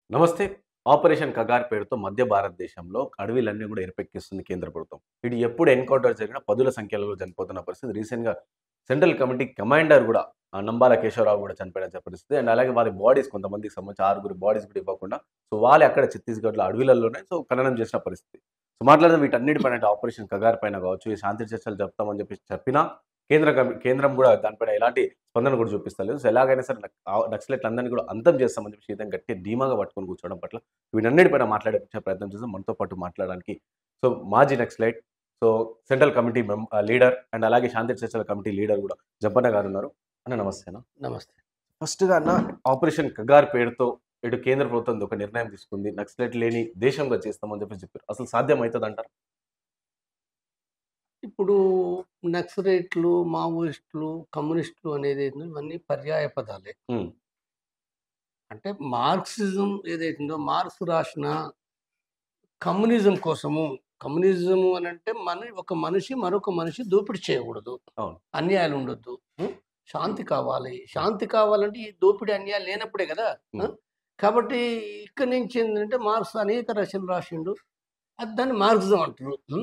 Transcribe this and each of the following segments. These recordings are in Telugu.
నమస్తే. ఆపరేషన్ కగార్ పేరుతో మధ్య భారతదేశంలో అడవిలన్నీ గూడా ఎరుపెక్కిస్తుంది కేంద్ర ప్రభుత్వం. ఇటు ఎప్పుడు ఎన్‌కౌంటర్ జరిగినా పదుల సంఖ్యలో చనిపోతున్న పరిస్థితి. రీసెంట్‌గా సెంట్రల్ కమిటీ కమాండర్ గూడా నంబాల కేశవరావు గూడా చనిపోయిన పరిస్థితి. అండ్ అలాగే వారి బాడీస్ కొంతమందికి సంబంధించి 6 బాడీస్ కూడా ఇవ్వకుండా వాళ్ళే అక్కడ ఛత్తీస్‌గఢ్‌లో అడవిలల్లోనే ఖననం చేసిన పరిస్థితి. మాట్లాడదాం వీటన్నిటి పైన అంటే ఆపరేషన్ కగార్ పైన గావచ్చు, ఈ శాంతి చర్చలు జరుపుతామని చెప్పేసి చెప్పినా కేంద్రం గూడా దానిపైన ఎలాంటి స్పందన కూడా చూపిస్తలేదు. ఎలాగైనా సరే నక్సలైట్లందరిని కూడా అంతం చేస్తామని చెప్పి గట్టిగా ధీమాగా పట్టుకొని కూర్చోవడం పట్ల వీటన్నిటిపైన మాట్లాడే ప్రయత్నం చేద్దాం. మనతో పాటు మాట్లాడడానికి మాజీ naxalite, central committee leader and అలాగే శాంతి చర్చల కమిటీ లీడర్ కూడా జంపన్న గారున్నారు. అన్న నమస్తే అన్న. నమస్తే. ఫస్ట్‌గా అన్న, ఆపరేషన్ కగార్ పేరుతో ఇటు కేంద్ర ప్రభుత్వం ఒక నిర్ణయం తీసుకుంది. నక్సలైట్ లేని దేశంగా చేస్తామని చెప్పారు. అసలు సాధ్యం అయితదంటారా? ఇప్పుడు నక్సలైట్లు, మావోయిస్టులు, కమ్యూనిస్టులు అనేది ఇవన్నీ పర్యాయ పదాలే. హ్మ్. అంటే మార్క్సిజం ఏదైతుందో మార్క్స్ రాసిన కమ్యూనిజం కోసము, కమ్యూనిజం అనంటే ఒక మనిషి మరొక మనిషి దోపిడీ చేయకూడదు. అవును. అన్యాయాలు ఉండొద్దు. శాంతి కావాలి. శాంతి కావాలంటే ఈ దోపిడీ, అన్యాయాలు లేనప్పుడే కదా! హ్మ్. కాబట్టి ఇక్కడి నుంచి ఏందంటే మార్క్స్ అనేక రచనలు రాసిండు. దాన్ని మార్క్సిజం అంటారు.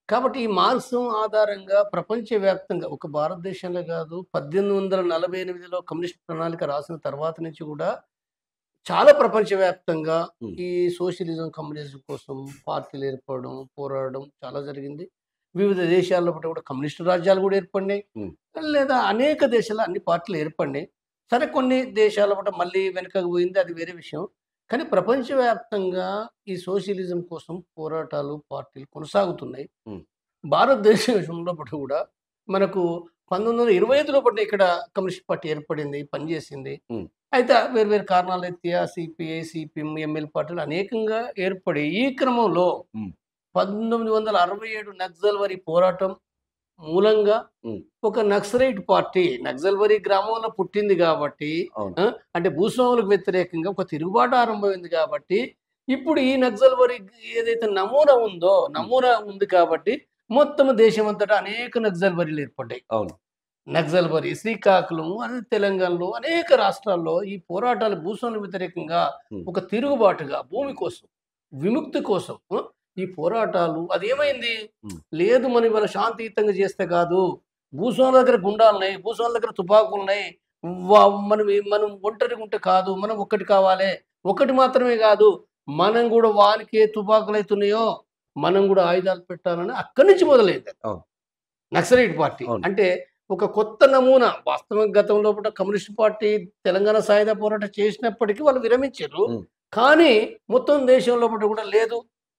కాబట్టి ఈ మార్క్సిజం ఆధారంగా ప్రపంచవ్యాప్తంగా ఒక భారతదేశంలో కాదు, 1848లో కమ్యూనిస్ట్ ప్రణాళిక రాసిన తర్వాత నుంచి కూడా చాలా ప్రపంచవ్యాప్తంగా హ్మ్. ఈ సోషలిజం, కమ్యూనిజం కోసం పార్టీలు ఏర్పడడం, పోరాడడం చాలా జరిగింది. వివిధ దేశాల్లో కూడా కమ్యూనిస్ట్ రాజ్యాలు కూడా ఏర్పడినాయి. హ్మ్. లేదా అనేక దేశాల్లో అన్ని పార్టీలు ఏర్పడినాయి. సరే, కొన్ని దేశాల మళ్ళీ వెనకకు పోయింది, అది వేరే విషయం. కానీ ప్రపంచవ్యాప్తంగా ఈ సోషలిజం కోసం పోరాటాలు, పార్టీలు కొనసాగుతున్నాయి. హ్మ్. భారతదేశంలో కూడా మనకు 1925లో ఇక్కడ కమ్యూనిస్ట్ పార్టీ ఏర్పడింది, పనిచేసింది. హ్మ్. అయితే వేరు వేరు కారణాల రీత్యా సిపిఐ, సిపిఎం, ఎంఎల్ పార్టీలు అనేకంగా ఏర్పడి ఈ క్రమంలో హ్మ్. 1967 నక్సల్బరీ పోరాటం మూలంగా హ్మ్. ఒక నక్సలైట్ పార్టీ నక్సల్బరీ గ్రామంలో పుట్టింది కాబట్టి, అవును. అంటే భూస్వాములకు వ్యతిరేకంగా ఒక తిరుగుబాటు ఆరంభమైంది కాబట్టి, ఇప్పుడు ఈ నక్సల్బరీ ఏదైతే హ్మ్. నమూనా ఉంది కాబట్టి మొత్తం దేశమంతటా అనేక నక్సల్బరీలు ఏర్పడ్డాయి. అవును. నక్సల్బరీ శ్రీకాకుళం, అదే తెలంగాణలో అనేక రాష్ట్రాల్లో ఈ పోరాటాలు భూస్వాములకు వ్యతిరేకంగా హ్మ్. ఒక తిరుగుబాటుగా భూమి కోసం, విముక్తి కోసం ఈ పోరాటాలు అదేమైంది? హ్మ్. లేదు, మనం ఇవాళ శాంతియుతంగా చేస్తే కాదు. భూస్వాముల దగ్గర గుండాలున్నాయి, భూస్వాముల దగ్గర తుపాకులున్నాయి. మనం ఒంటరిగా ఉంటే కాదు. మనం ఒక్కటి కావాలే. ఒకటి మాత్రమే కాదు, మనం కూడా వానికి ఏ తుపాకులైతున్నాయో మనం కూడా ఆయుధాలు పెట్టాలని అక్కడి నుంచి మొదలైంది అవును. నక్సలైట్ పార్టీ. అవును. అంటే ఒక కొత్త నమూనా. వాస్తవంగా గతంలో కమ్యూనిస్ట్ పార్టీ తెలంగాణ సాయుధ పోరాటం చేసినప్పటికీ వాళ్ళు విరమించారు. హ్మ్. కానీ మొత్తం దేశంలో కూడా లేదు,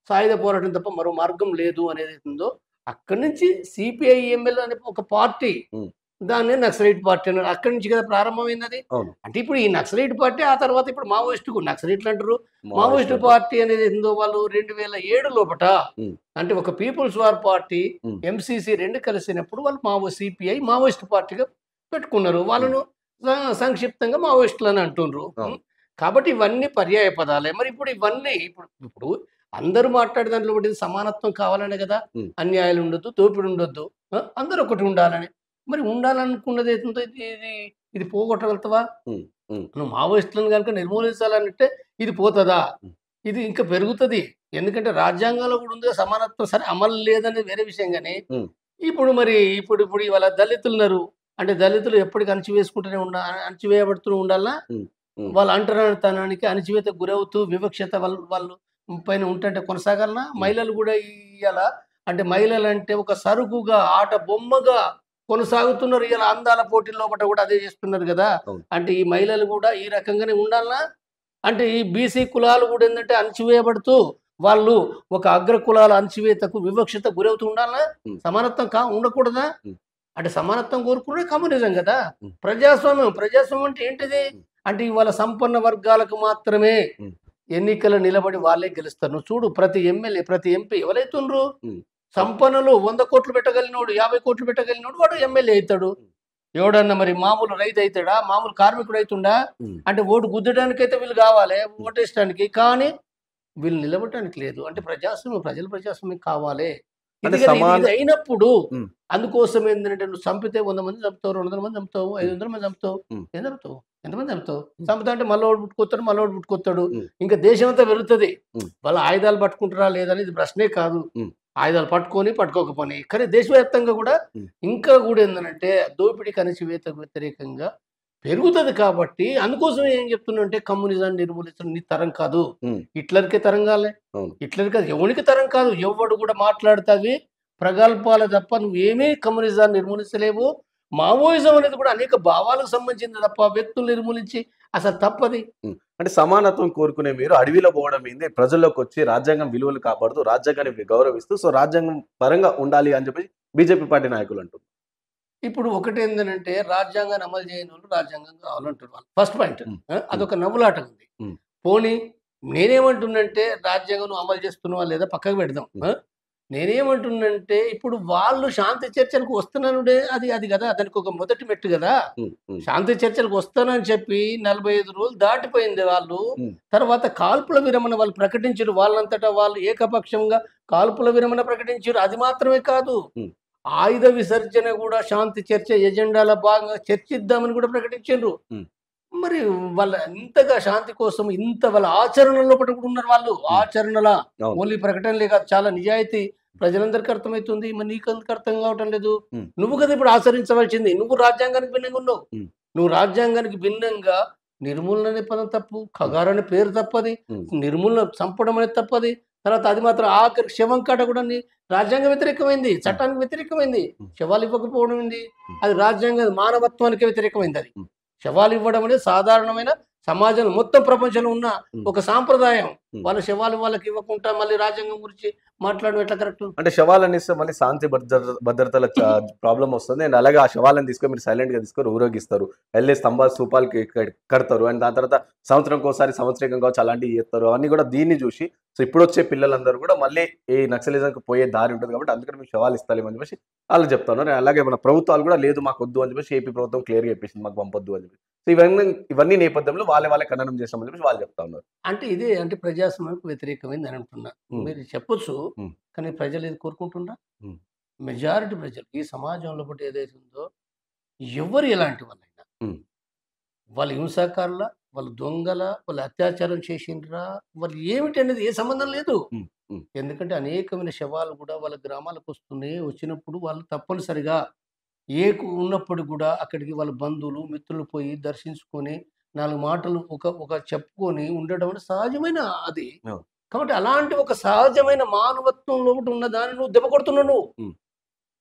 సాయుధ పోరాటం తప్ప మరో మార్గం లేదు అనేది ఉందో అక్కడి నుంచి సిపిఐ, ఎంఎల్ అనే ఒక పార్టీ, హ్మ్. దాన్నే నక్సలైట్ పార్టీ అన్నారు. అక్కడి నుంచి కదా ప్రారంభమైంది అది. అవును. అంటే ఇప్పుడు ఈ నక్సలైట్ పార్టీ ఆ తర్వాత ఇప్పుడు మావోయిస్టు నక్సలైట్లు అంటారు. మావోయిస్టు మావోయిస్టులంటారు. పార్టీ అనేది ఏందో వాళ్ళు 2007 హ్మ్. అంటే ఒక పీపుల్స్ వార్ పార్టీ, హ్మ్. ఎంసీసీ 2 కలిసినప్పుడు వాళ్ళు సిపిఐ మావోయిస్ట్ పార్టీగా పెట్టుకున్నారు. హ్మ్. వాళ్ళను సంక్షిప్తంగా మావోయిస్టులని అంటుండ్రు. అవును. కాబట్టి ఇవన్నీ పర్యాయ పదాలే. మరి ఇప్పుడు ఇవన్నీ ఇప్పుడు అందరూ మాట్లాడే దాంట్లో ఒకటి సమానత్వం కావాలనే కదా! హ్మ్. అన్యాయాలు ఉండొద్దు, దోపిడి ఉండొద్దు. అందరూ ఒకటి ఉండాలని. మరి ఉండాలనుకున్నది ఏందో ఇది ఇది పోగొట్టగలుగుతావా? హ్మ్. హ్మ్. నువ్వు మావోయిస్టులను గనుక నిర్మూలించాలంటే ఇది పోతదా? హ్మ్. ఇది ఇంకా పెరుగుతది. ఎందుకంటే రాజ్యాంగంలో కూడా ఉందిగా సమానత్వం. సరే, అమలు లేదనేది వేరే విషయం గాని, హ్మ్. ఇప్పుడు మరి ఇప్పుడు ఇవాళ దళితులున్నారు. అంటే దళితులు ఎప్పటికి అణచివేయబడుతూ ఉండాలా? హ్మ్. హ్మ్. వాళ్ళ అంటరానితనానికి అణచివేతకు గురవుతూ వివక్షత వాళ్ళు పైన ఉంటుంటే కొనసాగాలనా? హ్మ్. మహిళలు కూడా ఇయ్యాల అంటే మహిళలంటే ఒక సరుకుగా, ఆట బొమ్మగా కొనసాగుతున్నారు. ఇయాల అందాల పోటీల లోపట కూడా అదే చేస్తున్నారు గదా! అవును. అంటే ఈ మహిళలు కూడా ఈ రకంగానే ఉండాలనా? అంటే ఈ బీసీ కులాలు కూడా ఏందంటే అణచివేయబడుతూ, వాళ్ళు ఒక అగ్ర కులాల అణచివేతకు, వివక్షత గురవుతూ ఉండాలనా? హ్మ్. సమానత్వం ఉండకూడదా? హ్మ్. అంటే సమానత్వం కోరుకునే కమ్యూనిజం గదా! హ్మ్. ప్రజాస్వామ్యం. ప్రజాస్వామ్యం అంటే ఏంటిది? హ్మ్. అంటే ఇవాళ సంపన్న వర్గాలకు మాత్రమే హ్మ్. ఎన్నికలు నిలబడి వాళ్ళే గెలుస్తారు. నువ్వు చూడు, ప్రతి ఎమ్మెల్యే, ప్రతి ఎంపీ ఎవరైతుండ్రు? హ్మ్. అవును. సంపన్నులు 100,00,00,000 పెట్టగలిగినోడు, 50,00,00,000 పెట్టగలిగినోడు వాడు ఎమ్మెల్యే అయితాడు. హ్మ్. ఎవడన్నా మరి మామూలు రైతు అయితాడా? మామూలు కార్మికుడు అయితుండా? హ్మ్. అంటే ఓటు గుద్దడానికైతే వీళ్ళు గావాలే, హ్మ్. ఓటేయడానికి. కానీ వీళ్ళు నిలబడటానికి లేదు. అంటే ప్రజాస్వామ్యం, ప్రజల ప్రజాస్వామ్యం కావాలే. అంటే ఇది సమాన ఇది అయినప్పుడు ఉమ్, అందుకోసం ఏంటంటే నువ్వు చంపితే 100 మంది చంపుతావు, 200 మంది చంపుతావు, ఉమ్, 500 మంది చంపుతావు. ఉమ్, ఏం చంపుతావు? ఎంతమంది చంపుతావు? ఉమ్, చంపుతా అంటే మళ్ళీ పుట్టుకొస్తాడు, మళ్ళీ పుట్టుకొస్తాడు. ఉమ్, ఇంకా దేశం అంతా పెరుగుతుంది. ఉమ్, వాళ్ళ ఆయుధాలు పట్టుకుంటారా లేదని ఇది ప్రశ్నే కాదు. ఉమ్, ఆయుధాలు పట్టుకొని పట్టుకోకపోని కానీ దేశవ్యాప్తంగా కూడా ఉమ్, ఇంకా కూడా ఏంటంటే దోపిడీకి అణచివేతకు వ్యతిరేకంగా పెరుగుతుంది. కాబట్టి అందుకోసం ఏం చెప్తున్నా అంటే కమ్యూనిజాన్ని నిర్మూలించడం నీ తరం కాదు, ఉమ్, హిట్లర్కే తరం కాలే, అవును. హిట్లర్ కాదు, ఎవరికి తరం కాదు. ఎవడు కూడా మాట్లాడుతావి ప్రగల్భాలు తప్ప నువ్వేమీ కమ్యూనిజాన్ని నిర్మూలించలేవు. మావోయిజం అనేది కూడా అనేక భావాలకు సంబంధించింది తప్ప వ్యక్తులు నిర్మూలించి అసలు తప్పది. ఉమ్. అంటే సమానత్వం కోరుకునే మీరు అడవిలో పోవడం ఏంది, ప్రజల్లోకి వచ్చి రాజ్యాంగం విలువలు కాపాడుతూ రాజ్యాంగాన్ని గౌరవిస్తూ సో రాజ్యాంగం పరంగా ఉండాలి అని చెప్పి బీజేపీ పార్టీ నాయకులు అంటున్నారు. ఇప్పుడు ఒకటేందనంటే రాజ్యాంగాన్ని అమలు చేయని వాళ్ళు రాజ్యాంగం కావాలంటారు వాళ్ళు. First point. ఉమ్, ఉమ్, అదొక నవ్వులాట ఉంది. ఉమ్, పోనీ నేనేమంటున్నంటే రాజ్యాంగం నువ్వు అమలు చేస్తున్నావా లేదా పక్కకు పెడదాం. ఉమ్, నేనేమంటున్నంటే ఇప్పుడు వాళ్ళు శాంతి చర్చలకు వస్తున్నానుడే అది అది కదా, దానికి ఒక మొదటి మెట్టు కదా. ఉమ్, ఉమ్, శాంతి చర్చలకు వస్తానని చెప్పి 45 రోజులు దాటిపోయింది. వాళ్ళు ఉమ్, తర్వాత కాల్పుల విరమణ వాళ్ళు ప్రకటించారు. వాళ్ళంతటా వాళ్ళు ఏకపక్షంగా కాల్పుల విరమణ ప్రకటించారు. అది మాత్రమే కాదు, ఉమ్, ఆయుధ విసర్జన కూడా శాంతి చర్చ ఎజెండాలో భాగంగా చర్చిద్దామని కూడా ప్రకటించారు. ఉమ్, మరి వాళ్ళ ఇంతగా శాంతి కోసం ఇంత వాళ్ళ ఆచరణలో కూడా ఉన్నారు వాళ్ళు. ఉమ్, ఆచరణల అవును. ఓన్లీ ప్రకటనలే కాదు, చాలా నిజాయితీ ప్రజలందరికీ అర్థమవుతుంది. మరి నీకెందుకు అర్థం కావటం లేదు? ఉమ్, నువ్వు కదా ఇప్పుడు ఆచరించవలసింది. నువ్వు రాజ్యాంగానికి భిన్నంగా ఉన్నావు. ఉమ్, నువ్వు రాజ్యాంగానికి భిన్నంగా నిర్మూలన అనే పదం తప్పు, ఖగారు అనే పేరు తప్పది, ఉమ్, నిర్మూలన చంపడం అనేది తప్పది. తర్వాత అది మాత్రం ఆఖరి శవం కాట కూడా రాజ్యాంగ వ్యతిరేకమైంది, చట్టానికి వ్యతిరేకమైంది. ఉమ్, శవాలు ఇవ్వకపోవడం ఏంది? ఉమ్, అది రాజ్యాంగ మానవత్వానికి వ్యతిరేకమైంది. అది ఉమ్, శవాలు ఇవ్వడం అనేది సాధారణమైన సమాజంలో మొత్తం ప్రపంచంలో ఉన్న ఉమ్, ఒక సాంప్రదాయం. ఉమ్. వాళ్ళ శవాలు వాళ్ళకి ఇవ్వకుండా మళ్ళీ రాజ్యాంగం గురించి మాట్లాడడం ఎట్లా కరెక్ట్? అంటే శవాలను ఇస్తే మళ్ళీ శాంతి భద్రతల ప్రాబ్లం వస్తుంది. అండ్ అలాగే ఆ శవాలను తీసుకొని మీరు సైలెంట్ గా తీసుకొని ఊరేగిస్తారు, వెళ్ళే స్తంభాలు స్తూపాలకి కడతారు. అండ్ దాని తర్వాత సంవత్సరంకి ఒకసారి సంవత్సరికం కావచ్చు అలాంటివి చేస్తారు. అవన్నీ కూడా దీన్ని చూసి సో ఇప్పుడు వచ్చే పిల్లలందరూ కూడా మళ్ళీ ఈ నక్సలిజంకి పోయే దారి ఉంటుంది కాబట్టి అందుకని మీకు శవాలు ఇస్తాలేమని చెప్పేసి వాళ్ళు చెప్తున్నారు. అలాగే మన ప్రభుత్వాలు కూడా లేదు మాకు వద్దు అని చెప్పేసి ఏపీ ప్రభుత్వం క్లియర్గా చెప్పేసింది మాకు పంపొద్దు అని చెప్పి. సో ఇవన్నీ నేపథ్యంలో వాళ్ళే ఖననం చేస్తామని చెప్పేసి వాళ్ళు చెప్తా ఉన్నారు. అంటే ఇదే అంటే ప్రజాస్వామ్యానికి వ్యతిరేకమైంది అని అంటున్నా. ఉమ్, మీరు చెప్పొచ్చు, ఉమ్, కానీ ప్రజలు ఇది కోరుకుంటున్నా? ఉమ్, మెజారిటీ ప్రజలు ఈ సమాజంలో బట్టి ఏదైతే ఉందో ఎవరు ఎలాంటి వాళ్ళైనా, ఉమ్, వాళ్ళు హింసాకారుల, వాళ్ళు దొంగల, వాళ్ళు అత్యాచారం చేసిండ్రా, వాళ్ళు ఏమిటి అనేది ఏ సంబంధం లేదు. ఉమ్, ఉమ్, ఎందుకంటే అనేకమైన శవాలు కూడా వాళ్ళ గ్రామాలకు వస్తున్నాయి. వచ్చినప్పుడు వాళ్ళు తప్పనిసరిగా ఉన్నప్పుడు కూడా అక్కడికి వాళ్ళ బంధువులు మిత్రులు పోయి దర్శించుకొని 4 మాటలు ఒక చెప్పుకొని ఉండడం అనేది సహజమైన అది. అవును. కాబట్టి అలాంటి ఒక సహజమైన మానవత్వంలో ఉన్న దాన్ని నువ్వు దెబ్బ కొడుతున్నావు నువ్వు. ఉమ్,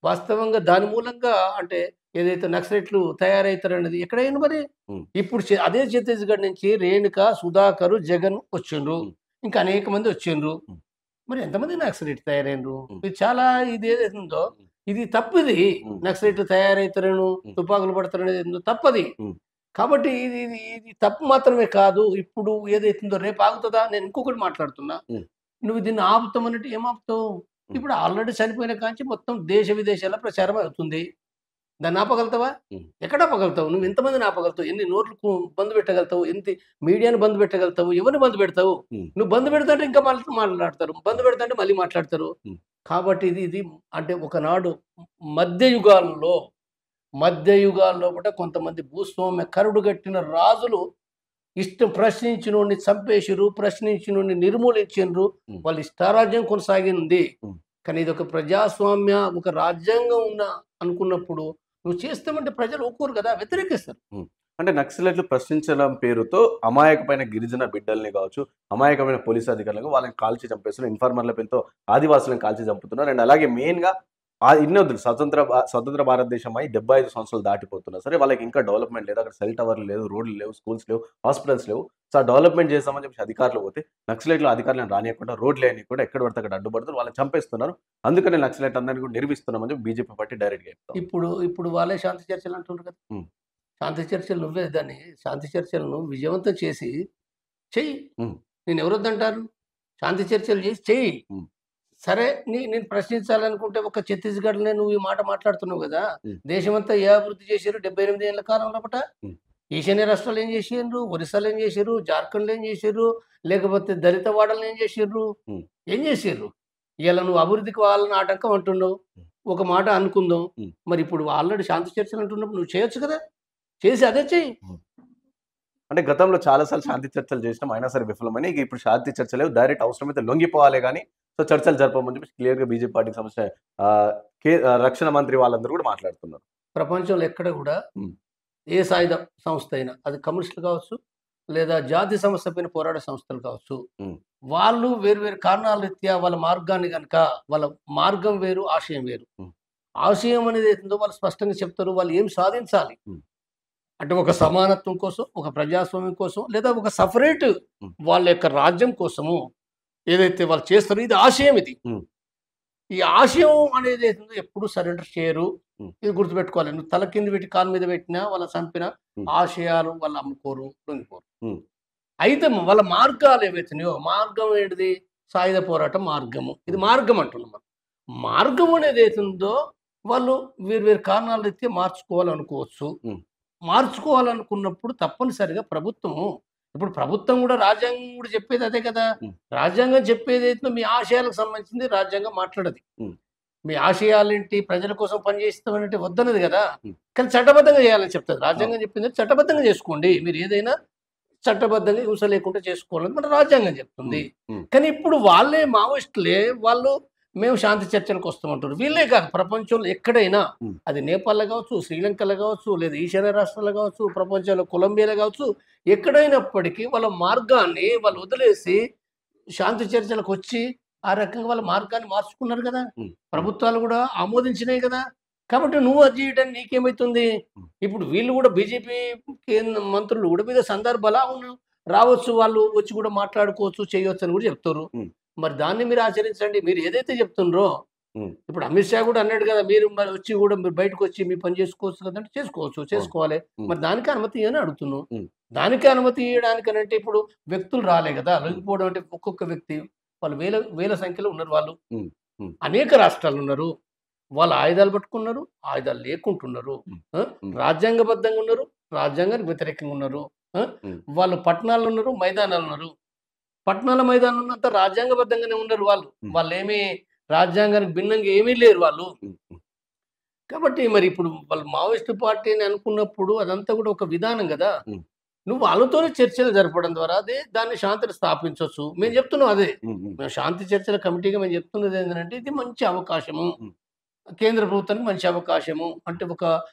వాస్తవంగా దాని మూలంగా అంటే ఏదైతే నక్సలైట్లు తయారవుతారనేది ఎక్కడైనా మరి. ఉమ్, ఇప్పుడు అదే ఛత్తీస్గఢ్ నుంచి రేణుక, సుధాకర్, జగన్ వచ్చిండ్రు. ఉమ్, ఇంకా అనేక మంది వచ్చిండ్రు. ఉమ్, మరి ఎంతమంది నక్సలైట్ తయారైనరు? ఉమ్, ఇది చాలా ఇది ఏదైతుందో ఉమ్, ఇది తప్పు. ఇది ఉమ్, నక్సలైట్లు తయారవుతారను, ఉమ్, తుపాకులు పడతారనేది ఏందో తప్పది. ఉమ్, కాబట్టి ఇది తప్పు మాత్రమే కాదు. ఇప్పుడు ఏదైతుందో రేపు ఆగుతుందా? నేను ఇంకొకటి మాట్లాడుతున్నా. ఉమ్, నువ్వు దీన్ని ఆపుతామన్నట్టు ఏం ఆపుతావు? ఉమ్, ఇప్పుడు ఆల్రెడీ చనిపోయిన కాంచి మొత్తం దేశ విదేశాల ప్రచారం అవుతుంది. దాన్ని ఆపగలుగుతావా? ఉమ్, ఎక్కడ ఆపగలుగుతావు? నువ్వు ఎంతమందిని ఆపగలుగుతావు? ఎన్ని నోట్లకు బంద్ పెట్టగలుగుతావు? మీడియాను బంద్ పెట్టగలుగుతావు? ఎవరిని బంద్ పెడతావు? ఉమ్, నువ్వు బంద్ పెడతాంటే ఇంకా మళ్ళీ మాట్లాడతారు, బంద్ పెడతాంటే మళ్ళీ మాట్లాడతారు. ఉమ్, కాబట్టి ఇది అంటే ఒకనాడు మధ్యయుగాల్లో మధ్యయుగాల్లో కూడా కొంతమంది భూస్వామ్య కరుడుగట్టిన రాజులు ఇష్టం ప్రశ్నించినోడిని చంపేసిరు, ప్రశ్నించినోడిని నిర్మూలించిండ్రు. ఉమ్, వాళ్ళ ఇష్టారాజ్యం కొనసాగింది. ఉమ్, కానీ ఇది ఒక ప్రజాస్వామ్య ఒక రాజ్యాంగం ఉన్న అనుకున్నప్పుడు నువ్వు చేస్తామంటే ప్రజలు ఒప్పుకోరు కదా, వ్యతిరేకిస్తారు. ఉమ్. అంటే నక్సలైట్లు ప్రశ్నించడం పేరుతో అమాయకమైన గిరిజన బిడ్డల్ని కావచ్చు, అమాయకమైన పోలీసు అధికారులకు వాళ్ళని కాల్చి చంపేస్తున్నారు. ఇన్ఫార్మర్ల పేరుతో ఆదివాసులను కాల్చి చంపుతున్నారు. అండ్ అలాగే మెయిన్గా ఇన్ని వద్దు స్వతంత్ర భారతదేశం అయి 75 సంవత్సరాలు దాటిపోతున్నా సరే వాళ్ళకి ఇంకా డెవలప్మెంట్ లేదు. అక్కడ సెల్ టవర్లు లేదు, రోడ్లు లేవు, స్కూల్స్ లేవు, హాస్పిటల్స్ లేవు. సో ఆ డెవలప్మెంట్ చేస్తామని చెప్పి అధికారులు పోతే నక్సలైట్లు అధికారులను రానియకుండా రోడ్లు వేయకుండా ఎక్కడ పడితే అక్కడ అడ్డుపడుతున్నారు, వాళ్ళని చంపేస్తున్నారు. అందుకని నక్సలైట్ అందరినీ కూడా నిర్మిస్తున్నామని చెప్పి బీజేపీ పార్టీ డైరెక్ట్గా చెప్తాం. ఇప్పుడు వాళ్ళే శాంతి చర్చలు అంటున్నారు కదా. ఉమ్, శాంతి చర్చలు నువ్వే దాన్ని శాంతి చర్చలను విజయవంతం చేసి చెయ్యి. ఉమ్, నేను ఎవరొద్దంటారు? శాంతి చర్చలు చేసి చెయ్యి. ఉమ్, సరే నేను ప్రశ్నించాలనుకుంటే ఒక ఛత్తీస్గఢ్‌లోనే నువ్వు ఈ మాట మాట్లాడుతున్నావు కదా. ఉమ్, దేశమంతా ఏ అభివృద్ధి చేశారు 78 ఏళ్ల కాలంలో పూట? ఉమ్, ఈశాన్య రాష్ట్రాలు ఏం చేసిండ్రు? ఒరిస్సాలో ఏం చేసిర్రు? జార్ఖండ్‌లో ఏం చేసిర్రు? లేకపోతే దళిత వాడల్లో ఏం చేసిర్రు? ఉమ్, ఏం చేసిర్రు? ఇలా నువ్వు అభివృద్ధికి వాళ్ళని ఆటంకం అంటున్నావు. ఒక మాట అనుకుందాం. మరి ఇప్పుడు ఆల్రెడీ శాంతి చర్చలు అంటున్నప్పుడు నువ్వు చేయొచ్చు కదా! చేసి అదే చెయ్యి. అంటే గతంలో చాలా సార్లు శాంతి చర్చలు చేసినాం. అయినా సరే విఫలమైనాయి. ఇక ఇప్పుడు శాంతి చర్చలేవు. డైరెక్ట్ అవసరమైతే లొంగిపోవాలే గాని సో చర్చలు జరపమని చెప్పేసి క్లియర్‌గా బీజేపీ పార్టీకి సంబంధించిన రక్షణ మంత్రి వాళ్ళందరూ కూడా మాట్లాడుతున్నారు. ప్రపంచంలో ఎక్కడ కూడా హ్మ్. ఏ సాయుధ సంస్థ అయినా అది కమ్యూనిస్టులు కావచ్చు, లేదా జాతి సమస్య పైన పోరాడే సంస్థలు కావచ్చు. హ్మ్. వాళ్ళు వేరు వేరు కారణాల రీత్యా వాళ్ళ మార్గాన్ని గనక వాళ్ళ మార్గం వేరు, ఆశయం వేరు. హ్మ్. ఆశయం అనేది ఏందో వాళ్ళు స్పష్టంగా చెప్తారు. వాళ్ళు ఏం సాధించాలి. హ్మ్. అంటే ఒక సమానత్వం కోసం, ఒక ప్రజాస్వామ్యం కోసం, లేదా ఒక సెపరేట్ హ్మ్. వాళ్ళ యొక్క రాజ్యం కోసము ఏదైతే వాళ్ళు చేస్తారో ఇది ఆశయం ఇది. హ్మ్. ఈ ఆశయం అనేది ఏందో ఎప్పుడు సరెండర్ చేయరు. హ్మ్. ఇది గుర్తుపెట్టుకోవాలి. నువ్వు తల కింద పెట్టి కాలు మీద పెట్టినా, వాళ్ళని చంపినా హ్మ్. ఆశయాలు వాళ్ళు అమ్ముకోరు, లొంగిపోరు. హ్మ్. అయితే వాళ్ళ మార్గాలు ఏవైతున్నాయో మార్గం ఏంటిది? సాయుధ పోరాటం మార్గము. ఇది మార్గం అంటున్నాం మనం. మార్గం అనేది ఏతుందో వాళ్ళు వేరు వేరు కారణాల రీత్యా మార్చుకోవాలనుకోవచ్చు. హ్మ్. మార్చుకోవాలనుకున్నప్పుడు తప్పనిసరిగా ప్రభుత్వము ఇప్పుడు ప్రభుత్వం గూడా రాజ్యాంగం గూడా చెప్పేది అదే కదా! హ్మ్. రాజ్యాంగం చెప్పేదైతుందో మీ ఆశయాలకు సంబంధించింది రాజ్యాంగం మాట్లాడది. హ్మ్. మీ ఆశయాలేంటి? ప్రజల కోసం పనిచేస్తామనంటే వద్దన్నది గదా! హ్మ్. కానీ చట్టబద్ధంగా చేయాలని చెప్తది. రాజ్యాంగం అవును. చెప్పింది చట్టబద్ధంగా చేసుకోండి. మీరు ఏదైనా చట్టబద్ధంగా హింస లేకుండా చేసుకోవాలని మన రాజ్యాంగం చెప్తుంది. హ్మ్. హ్మ్. కానీ ఇప్పుడు వాళ్ళే మావోయిస్టులే వాళ్ళు మేము శాంతి చర్చలకు వస్తామంటారు. వీళ్ళే కాదు ప్రపంచంలో ఎక్కడైనా హ్మ్. అది నేపాల్‌లో కావచ్చు, శ్రీలంకలో కావచ్చు, లేదా ఈశాన్య రాష్ట్రాల్లో కావచ్చు, ప్రపంచంలో కొలంబియాలో కావచ్చు, ఎక్కడైనప్పటికీ వాళ్ళ మార్గాన్ని వాళ్ళు వదిలేసి శాంతి చర్చలకొచ్చి ఆ రకంగా వాళ్ళ మార్గాన్ని మార్చుకున్నారు గదా! హ్మ్. హ్మ్. ప్రభుత్వాలు గూడా ఆమోదించినాయి గదా! కాబట్టి నువ్వు అది జేయడానికి నీకేమైతుంది? హ్మ్. ఇప్పుడు వీళ్ళు గూడా బీజేపీ కేంద్ర మంత్రులు గూడా వివిధ సందర్భాల అవును. రావచ్చు వాళ్ళు వచ్చి గూడా మాట్లాడుకోవచ్చు, చేయొచ్చని గూడా చెప్తుర్రు. హ్మ్. మరి దాన్ని మీరు ఆచరించండి. మీరు ఏదైతే చెప్తుండ్రో హ్మ్. ఇప్పుడు అమిత్ షా గూడా అన్నాడు గదా! మీరు మరి వచ్చి గూడా మీరు బయటకొచ్చి మీ పని జేసుకోవచ్చు కదంటే చేసుకోవచ్చు. అవును. చేసుకోవాలి. హ్మ్. మరి దానికి అనుమతి ఇయ్యని అడుగుతున్నాం. హ్మ్. దానికి అనుమతి ఇయ్యడానికనంటే ఇప్పుడు వ్యక్తులు రాలే గదా! హ్మ్. లొంగిపోవడం అంటే ఒక్కొక్క వ్యక్తి వాళ్ళు వేల వేల సంఖ్యలో ఉన్నారు వాళ్ళు. హ్మ్. హ్మ్. అనేక రాష్ట్రాలున్నారు. వాళ్ళు ఆయుధాలు పట్టుకున్నారు. ఆయుధాలు లేకుంటున్నారు. హ్మ్. ఆ! హ్మ్. రాజ్యాంగబద్ధంగా ఉన్నారు. రాజ్యాంగానికి వ్యతిరేకంగా ఉన్నారు. ఆ! హ్మ్. వాళ్ళు పట్టణాల్లో ఉన్నారు. మైదానాల్లో ఉన్నారు. పట్టణాల మైదానంలో ఉన్నంత రాజ్యాంగబద్ధంగానే ఉన్నారు వాళ్ళు. హ్మ్. వాళ్ళేమి రాజ్యాంగానికి భిన్నంగా ఏమీ లేరు వాళ్ళు. హ్మ్. హ్మ్. కాబట్టి మరి ఇప్పుడు వాళ్ళు మావోయిస్ట్ పార్టీ అని అనుకున్నప్పుడు అదంతా కూడా ఒక విధానం గదా! హ్మ్. నువ్వు వాళ్ళతోనే చర్చలు జరపడం ద్వారా దాన్ని శాంతిని స్థాపించొచ్చు. మేము హ్మ్. చెప్తున్నాం అదే. హ్మ్. హ్మ్. మేము శాంతి చర్చల కమిటీగా మేము చెప్తున్నది ఏంటంటే ఇది మంచి అవకాశము. హ్మ్. కేంద్ర ప్రభుత్వానికి మంచి అవకాశము. అంటే ఒక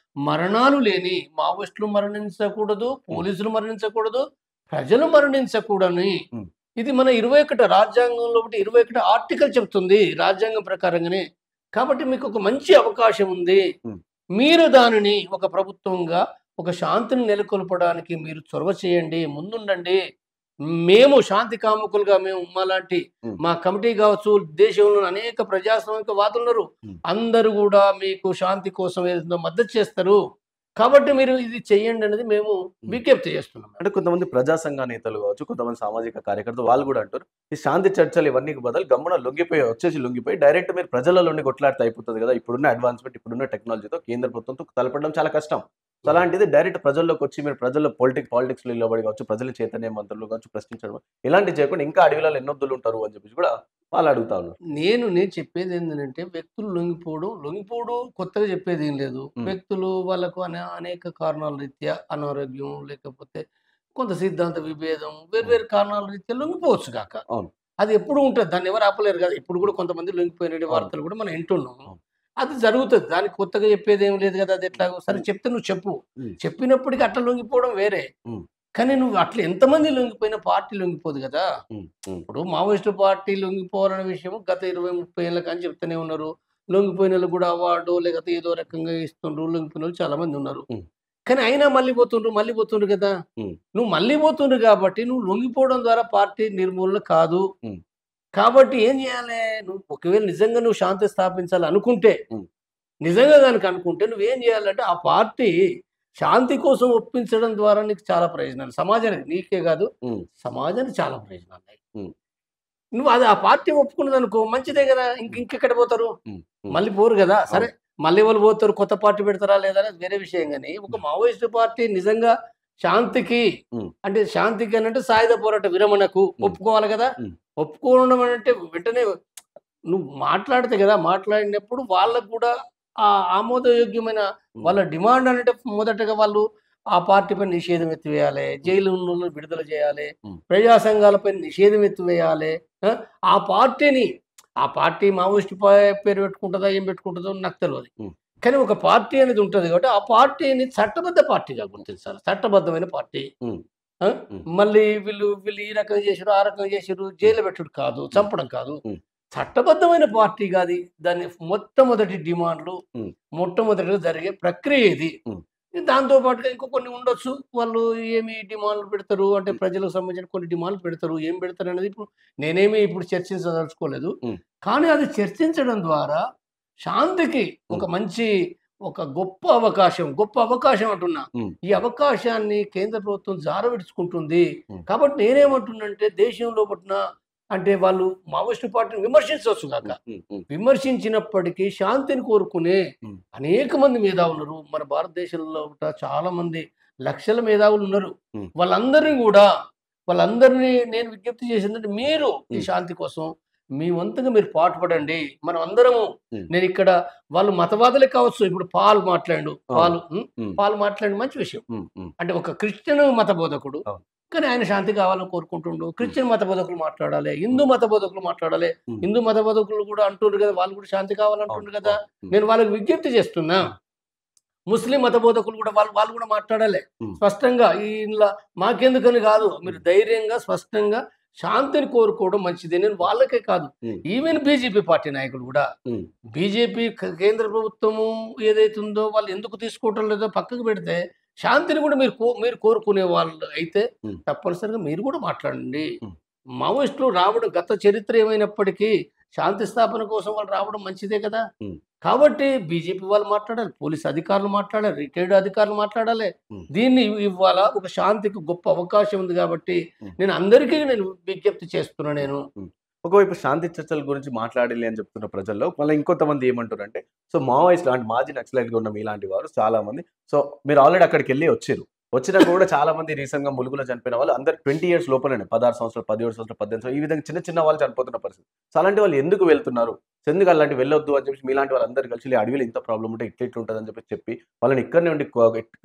మరణాలు లేని మావోయిస్టులు మరణించకూడదు, హ్మ్. పోలీసులు మరణించకూడదు, ప్రజలు మరణించకూడని హ్మ్. ఇది మన 21 రాజ్యాంగంలో ఒకటి 21 ఆర్టికల్ చెప్తుంది. రాజ్యాంగం ప్రకారంగానే. కాబట్టి మీకు ఒక మంచి అవకాశం ఉంది. హ్మ్. మీరు దానిని ఒక ప్రభుత్వంగా ఒక శాంతిని నెలకొల్పడానికి మీరు చొరవ చేయండి. ముందుండండి. మేము శాంతి కాముకులుగా మేము మాలాంటి హ్మ్. మా కమిటీ కావచ్చు, దేశంలో అనేక ప్రజాస్వామిక వాదులున్నారు. హ్మ్. అందరూ గూడా మీకు శాంతి కోసం ఏదైతుందో మద్దతు చేస్తారు. కాబట్టి మీరు ఇది చేయండి అనేది మేము హ్మ్. విజ్ఞప్తి చేస్తున్నాం. అంటే కొంతమంది ప్రజా సంఘ నేతలు కావచ్చు, కొంతమంది సామాజిక కార్యకర్తలు వాళ్ళు గూడా అంటారు. ఈ శాంతి చర్చలు ఇవన్నీకి బదులు గమ్మున లొంగిపోయి డైరెక్ట్ మీరు ప్రజలలోనే కొట్లాడితే అయిపోతది గదా! ఇప్పుడున్న అడ్వాన్స్‌మెంట్, ఇప్పుడున్న టెక్నాలజీతో కేంద్ర ప్రభుత్వంతో తలపడడం చాలా కష్టం. సో, హ్మ్. అలాంటిది డైరెక్ట్ ప్రజల్లోకొచ్చి మీరు ప్రజల్లో పాలిటిక్స్‌లో నిలబడి కావచ్చు, ప్రజల చైతన్యవంతులు కావచ్చు, ప్రశ్నించడం ఇలాంటివి చేయకుండా ఇంకా అడవిలలో ఎన్నొద్దులుంటారు అని చెప్పేసి గూడా వాళ్ళు అడుగుతా ఉన్నారు. నేను చెప్పేదేంటంటే వ్యక్తులు లొంగిపోవడం కొత్తగా చెప్పేదేం లేదు. హ్మ్. వ్యక్తులు వాళ్ళకు అనేక కారణాల రీత్యా అనారోగ్యం, లేకపోతే కొంత సిద్ధాంత విభేదం, హ్మ్. వేర్వేరు కారణాల రీత్యా లొంగిపోవచ్చు గాక. అవును. అది ఎప్పుడూ ఉంటది. దాన్నెవరు ఆపలేరు గదా! ఇప్పుడు హ్మ్. గూడా కొంతమంది లొంగిపోయిన అవును. వార్తలు గూడా మనం ఇంటున్నాం. అవును. అది జరుగుతది. దానికి కొత్తగా చెప్పేదేమి లేదు గదా! అది ఎట్లాగో సరే హ్మ్. చెప్తే నువ్వు చెప్పు. హ్మ్. చెప్పినప్పటికి అట్లా లొంగిపోవడం వేరే. హ్మ్. కానీ నువ్వు అట్లా ఎంతమంది లొంగిపోయినా పార్టీ లొంగిపోదు గదా! హ్మ్. హ్మ్. ఇప్పుడు మావోయిస్టు పార్టీ లొంగిపోవాలనే విషయం గత 20, 30 ఏళ్ల కాంచి చెప్తూనే ఉన్నారు. లొంగిపోయినోళ్ళకి గూడా అవార్డో లేకపోతే ఏదో రకంగా ఇస్తుండ్రు. లొంగిపోయినోళ్ళు చాలా మంది ఉన్నారు. హ్మ్. కానీ అయినా మళ్ళీ పోతుండ్రు గదా! హ్మ్. నువ్వు మళ్ళీ పోతుండ్రు గాబట్టి నువ్వు లొంగిపోవడం ద్వారా పార్టీ నిర్మూలన కాదు. హ్మ్. కాబట్టి ఏం జేయాలే? నువ్వు ఒకవేళ నిజంగా నువ్వు శాంతి స్థాపించాలనుకుంటే, హ్మ్. నిజంగా గనుక అనుకుంటే నువ్వేం జేయాలంటే ఆ పార్టీ శాంతి కోసం ఒప్పించడం ద్వారా నీకు చాలా ప్రయోజనాలు. సమాజానికి నీకే గాదు, హ్మ్. సమాజానికి చాలా ప్రయోజనాలున్నాయి. హ్మ్. నువ్వు అది ఆ పార్టీ ఒప్పుకున్నదనుకో మంచిదే గదా! హ్మ్. ఇంకెక్కడ పోతారు? హ్మ్. హ్మ్. మళ్ళీ పోరు గదా! సరే అవును. మళ్ళీ ఎవళ్ళు పోతారు? కొత్త పార్టీ పెడతారా లేదా అనేది వేరే విషయం గాని, ఒక హ్మ్. మావోయిస్ట్ పార్టీ నిజంగా శాంతికి హ్మ్. అంటే శాంతికి అనంటే సాయుధ పోరాట విరమణకు హ్మ్. ఒప్పుకోవాలి గదా! హ్మ్. ఒప్పుకోవడం అంటే వెంటనే నువ్వు మాట్లాడితే కదా, మాట్లాడినప్పుడు వాళ్ళకు కూడా ఆ ఆమోదయోగ్యమైన వాళ్ళ డిమాండ్ అంటే మొదటగా వాళ్ళు ఆ పార్టీపై నిషేధం ఎత్తివేయాలి, జైలు ఉన్నోళ్ళని విడుదల చేయాలి, ప్రజా సంఘాలపై నిషేధం ఎత్తివేయాలి. ఆ! ఆ పార్టీని ఆ పార్టీ మావోయిస్ట్ పేరు పెట్టుకుంటుందా, ఏం పెట్టుకుంటుందో నాకు తెలవదు. కానీ ఒక పార్టీ అనేది ఉంటది కాబట్టి, ఆ పార్టీని చట్టబద్ధ పార్టీగా గుర్తించాలి. చట్టబద్ధమైన పార్టీ. ఆ! మళ్ళీ వీళ్ళు వీళ్ళు ఈ రకంగా చేసిర్రు, ఆ రకంగా చేసిర్రు, జైల్‌లో పెట్టుడు కాదు, చంపడం కాదు. చట్టబద్ధమైన పార్టీగా అది దాని మొట్టమొదటి డిమాండ్‌లు, మొట్టమొదటిగా జరిగే ప్రక్రియ ఇది. దాంతో పాటుగా ఇంకో కొన్ని ఉండొచ్చు. వాళ్ళు ఏమి డిమాండ్‌లు పెడతారు అంటే ప్రజలకు సంబంధించిన కొన్ని డిమాండ్‌లు పెడతారు. ఏం పెడతారనేది ఇప్పుడు నేనేమి ఇప్పుడు చర్చించదలుచుకోలేదు. కానీ అది చర్చించడం ద్వారా శాంతికి ఒక మంచి ఒక గొప్ప అవకాశం అంటున్నా. ఈ అవకాశాన్ని కేంద్ర ప్రభుత్వం జారవిడుచుకుంటుంది. కాబట్టి నేనేమంటున్నానంటే దేశంలో పుట్టిన అంటే వాళ్ళు మావోయిస్టు పార్టీని విమర్శించొచ్చు గాక. విమర్శించినప్పటికీ శాంతిని కోరుకునే అనేక మంది మేధావులున్నారు. మన భారతదేశంలో చాలా మంది లక్షల మేధావులున్నారు. వాళ్ళందరినీ నేను విజ్ఞప్తి చేసిందంటే మీరు ఈ శాంతి కోసం మీ వంతుగా మీరు పాటుపడండి. మనం అందరము నేనిక్కడ వాళ్ళు మతవాదులే కావచ్చు. ఇప్పుడు పాల్ మాట్లాడిన మంచి విషయం. అంటే ఒక క్రిస్టియన్ మత బోధకుడు. కానీ ఆయన శాంతి కావాలని కోరుకుంటుండు. క్రిస్టియన్ మత బోధకులు మాట్లాడాలి. హిందూ మత బోధకులు మాట్లాడాలి. హిందూ మత బోధకులు కూడా అంటుండ్రు కదా! వాళ్ళు కూడా శాంతి కావాలంటుండ్రు కదా! నేను వాళ్ళకి విజ్ఞప్తి చేస్తున్నా. ముస్లిం మత బోధకులు కూడా వాళ్ళు కూడా మాట్లాడాలి. స్పష్టంగా ఇండ్ల మాకెందుకని కాదు. మీరు ధైర్యంగా, స్పష్టంగా శాంతిని కోరుకోవడం మంచిదే. నేను వాళ్ళకే కాదు. ఈవెన్ బీజేపీ పార్టీ నాయకులు కూడా బీజేపీ కేంద్ర ప్రభుత్వము ఏదైతే ఉందో వాళ్ళు ఎందుకు తీసుకోవటం లేదో పక్కకు పెడితే శాంతిని కూడా మీరు కోరుకునే వాళ్ళు అయితే తప్పనిసరిగా మీరు కూడా మాట్లాడండి. మావోయిస్టులు రావడం గత చరిత్ర ఏమైనప్పటికీ శాంతి స్థాపన కోసం వాళ్ళు రావడం మంచిదే కదా! కాబట్టి బీజేపీ వాళ్ళు మాట్లాడాలి, పోలీస్ అధికారులు మాట్లాడాలి, రిటైర్డ్ అధికారులు మాట్లాడాలి. దీన్ని ఇవాళ ఒక శాంతికి గొప్ప అవకాశం ఉంది కాబట్టి నేను విజ్ఞప్తి చేస్తున్నా నేను. ఒకవైపు శాంతి చర్చల గురించి మాట్లాడాలి అని చెప్తున్న ప్రజల్లో మళ్ళీ ఇంకొంతమంది ఏమంటారంటే సో మావోయిస్టులు అంటే మాజీ నక్సలైట్‌గా ఉన్న మీలాంటి వారు చాలా మంది సో మీరు ఆల్రెడీ అక్కడికెళ్ళి వచ్చిర్రు. వచ్చినాక కూడా చాలా మంది రీసెంట్‌గా ములుగులో చనిపోయిన వాళ్ళు అందరూ 20 ఇయర్స్ లోపలనే 16 సంవత్సరాలు, 17 సంవత్సరాలు, 18 సంవత్సరాలు ఈ విధంగా చిన్న వాళ్ళు చనిపోతున్న పరిస్థితి. సో అలాంటి వాళ్ళు ఎందుకు వెళ్తున్నారు? సో ఎందుకు అలాంటివి వెళ్ళొద్దు అని చెప్పేసి మీలాంటి వాళ్ళందరూ కలిసి అడవిలో ఇంత ప్రాబ్లమ్ ఉంటే ఇట్లా ఉంటదని చెప్పి వాళ్ళని ఇక్కడనే ఉండి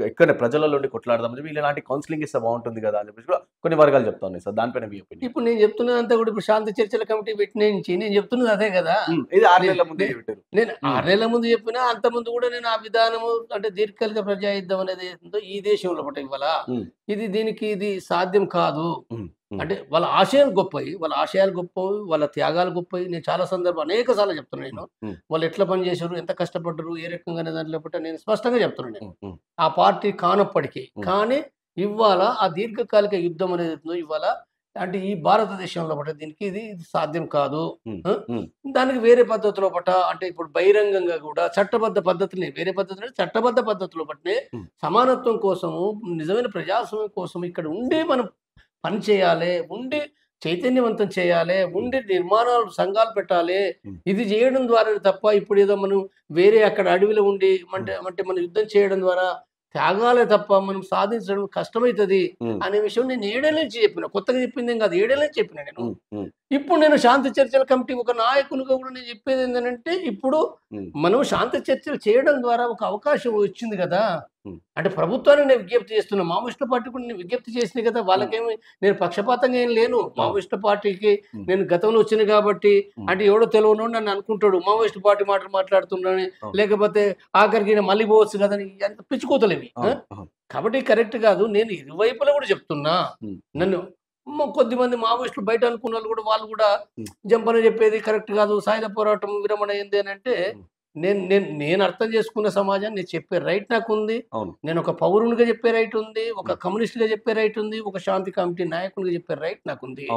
ఇక్కడనే ప్రజలలో ఉండి కొట్లాడదామని చెప్పి ఇలాంటి కౌన్సెలింగ్ ఇస్తే బాగుంటుంది కదా! అని చెప్పేసి కూడా కొన్ని వర్గాలు చెప్తా ఉన్నాయి సార్. దానిపైన మీ ఒపీనియన్? ఇప్పుడు నేను చెప్తున్నదంతా కూడా ఇప్పుడు శాంతి చర్చల కమిటీ పెట్టిన నుంచి నేను చెప్తున్నది అదే కదా! ఇది 6 నెలల ముందే పెట్టారు. నేను 6 నెలల ముందు చెప్పినా అంతకుముందు కూడా నేను ఆ విధానము అంటే దీర్ఘకాలిక ప్రజాయుద్ధం అనేది ఏందో ఈ దేశంలో ఒకటి ఇవాళ ఇది సాధ్యం కాదు. అంటే వాళ్ళ ఆశయాలు గొప్పవి. వాళ్ళ త్యాగాలు గొప్పవి. నేను చాలా అనేక సార్లు చెప్తున్నా నేను. వాళ్ళు ఎట్లా పని చేశారు, ఎంత కష్టపడ్డారు, ఏ రకంగా అనే దాంట్లో నేను స్పష్టంగా చెప్తున్నా నేను. ఆ పార్టీ కానప్పటికీ. కానీ ఇవాళ ఆ దీర్ఘకాలిక యుద్ధం అనేది ఉందో ఇవాళ అంటే ఈ భారతదేశంలో దీనికి ఇది సాధ్యం కాదు. దానికి వేరే పద్ధతిలో అంటే ఇప్పుడు బహిరంగంగా కూడా చట్టబద్ధ పద్ధతుల్ని వేరే పద్ధతులు చట్టబద్ధ పద్ధతిలో బట్టే సమానత్వం కోసము, నిజమైన ప్రజాస్వామ్యం కోసం ఇక్కడ ఉండి మనం పని చేయాలి, ఉండి చైతన్యవంతం చేయాలి, ఉండి నిర్మాణాలు సంఘాలు పెట్టాలి. ఇది చేయడం ద్వారా తప్ప ఇప్పుడు ఏదో మనం వేరే అక్కడ అడవిలో ఉండి అంటే మనం యుద్ధం చేయడం ద్వారా త్యాగాలే తప్ప మనం సాధించడం కష్టమైతది అనే విషయం నేను 7 ఏళ్ల నుంచి చెప్పిన. కొత్తగా చెప్పిందేం కాదు. 7 ఏళ్ల నుంచి చెప్పిన నేను. ఇప్పుడు నేను శాంతి చర్చల కమిటీ ఒక నాయకునిగా కూడా నేను చెప్పేది ఏంటంటే ఇప్పుడు మనం శాంతి చర్చలు చేయడం ద్వారా ఒక అవకాశం వచ్చింది కదా! అంటే ప్రభుత్వానికి నేను విజ్ఞప్తి చేస్తున్నా. మావోయిస్టు పార్టీ కూడా నేను విజ్ఞప్తి చేసిన కదా! వాళ్ళకేమి నేను పక్షపాతంగా ఏం లేను. మావోయిస్టు పార్టీకి నేను గతంలో వచ్చిన కాబట్టి అంటే ఎవడో తెలవనోడు నన్ను అనుకుంటాడు. మావోయిస్టు పార్టీ మాటలు మాట్లాడుతున్నానని లేకపోతే ఆఖరికి నేను మళ్ళీ పోవచ్చు కదని ఎంత పిచ్చికోతలేవి. కాబట్టి కరెక్ట్ కాదు. నేను ఇరువైపులా కూడా చెప్తున్నా. నన్ను కొద్దిమంది మావోయిస్టులు బయట అనుకున్న వాళ్ళు కూడా జంపన చెప్పేది కరెక్ట్ కాదు. సాయుధ పోరాటం విరమణ అయింది అని అంటే నేను అర్థం చేసుకున్న సమాజాన్ని నేను చెప్పే రైట్ నాకుంది. నేను ఒక పౌరునిగా చెప్పే రైట్ ఉంది. ఒక కమ్యూనిస్ట్‌గా చెప్పే రైట్ ఉంది. ఒక శాంతి కమిటీ నాయకునిగా చెప్పే రైట్ నాకుంది.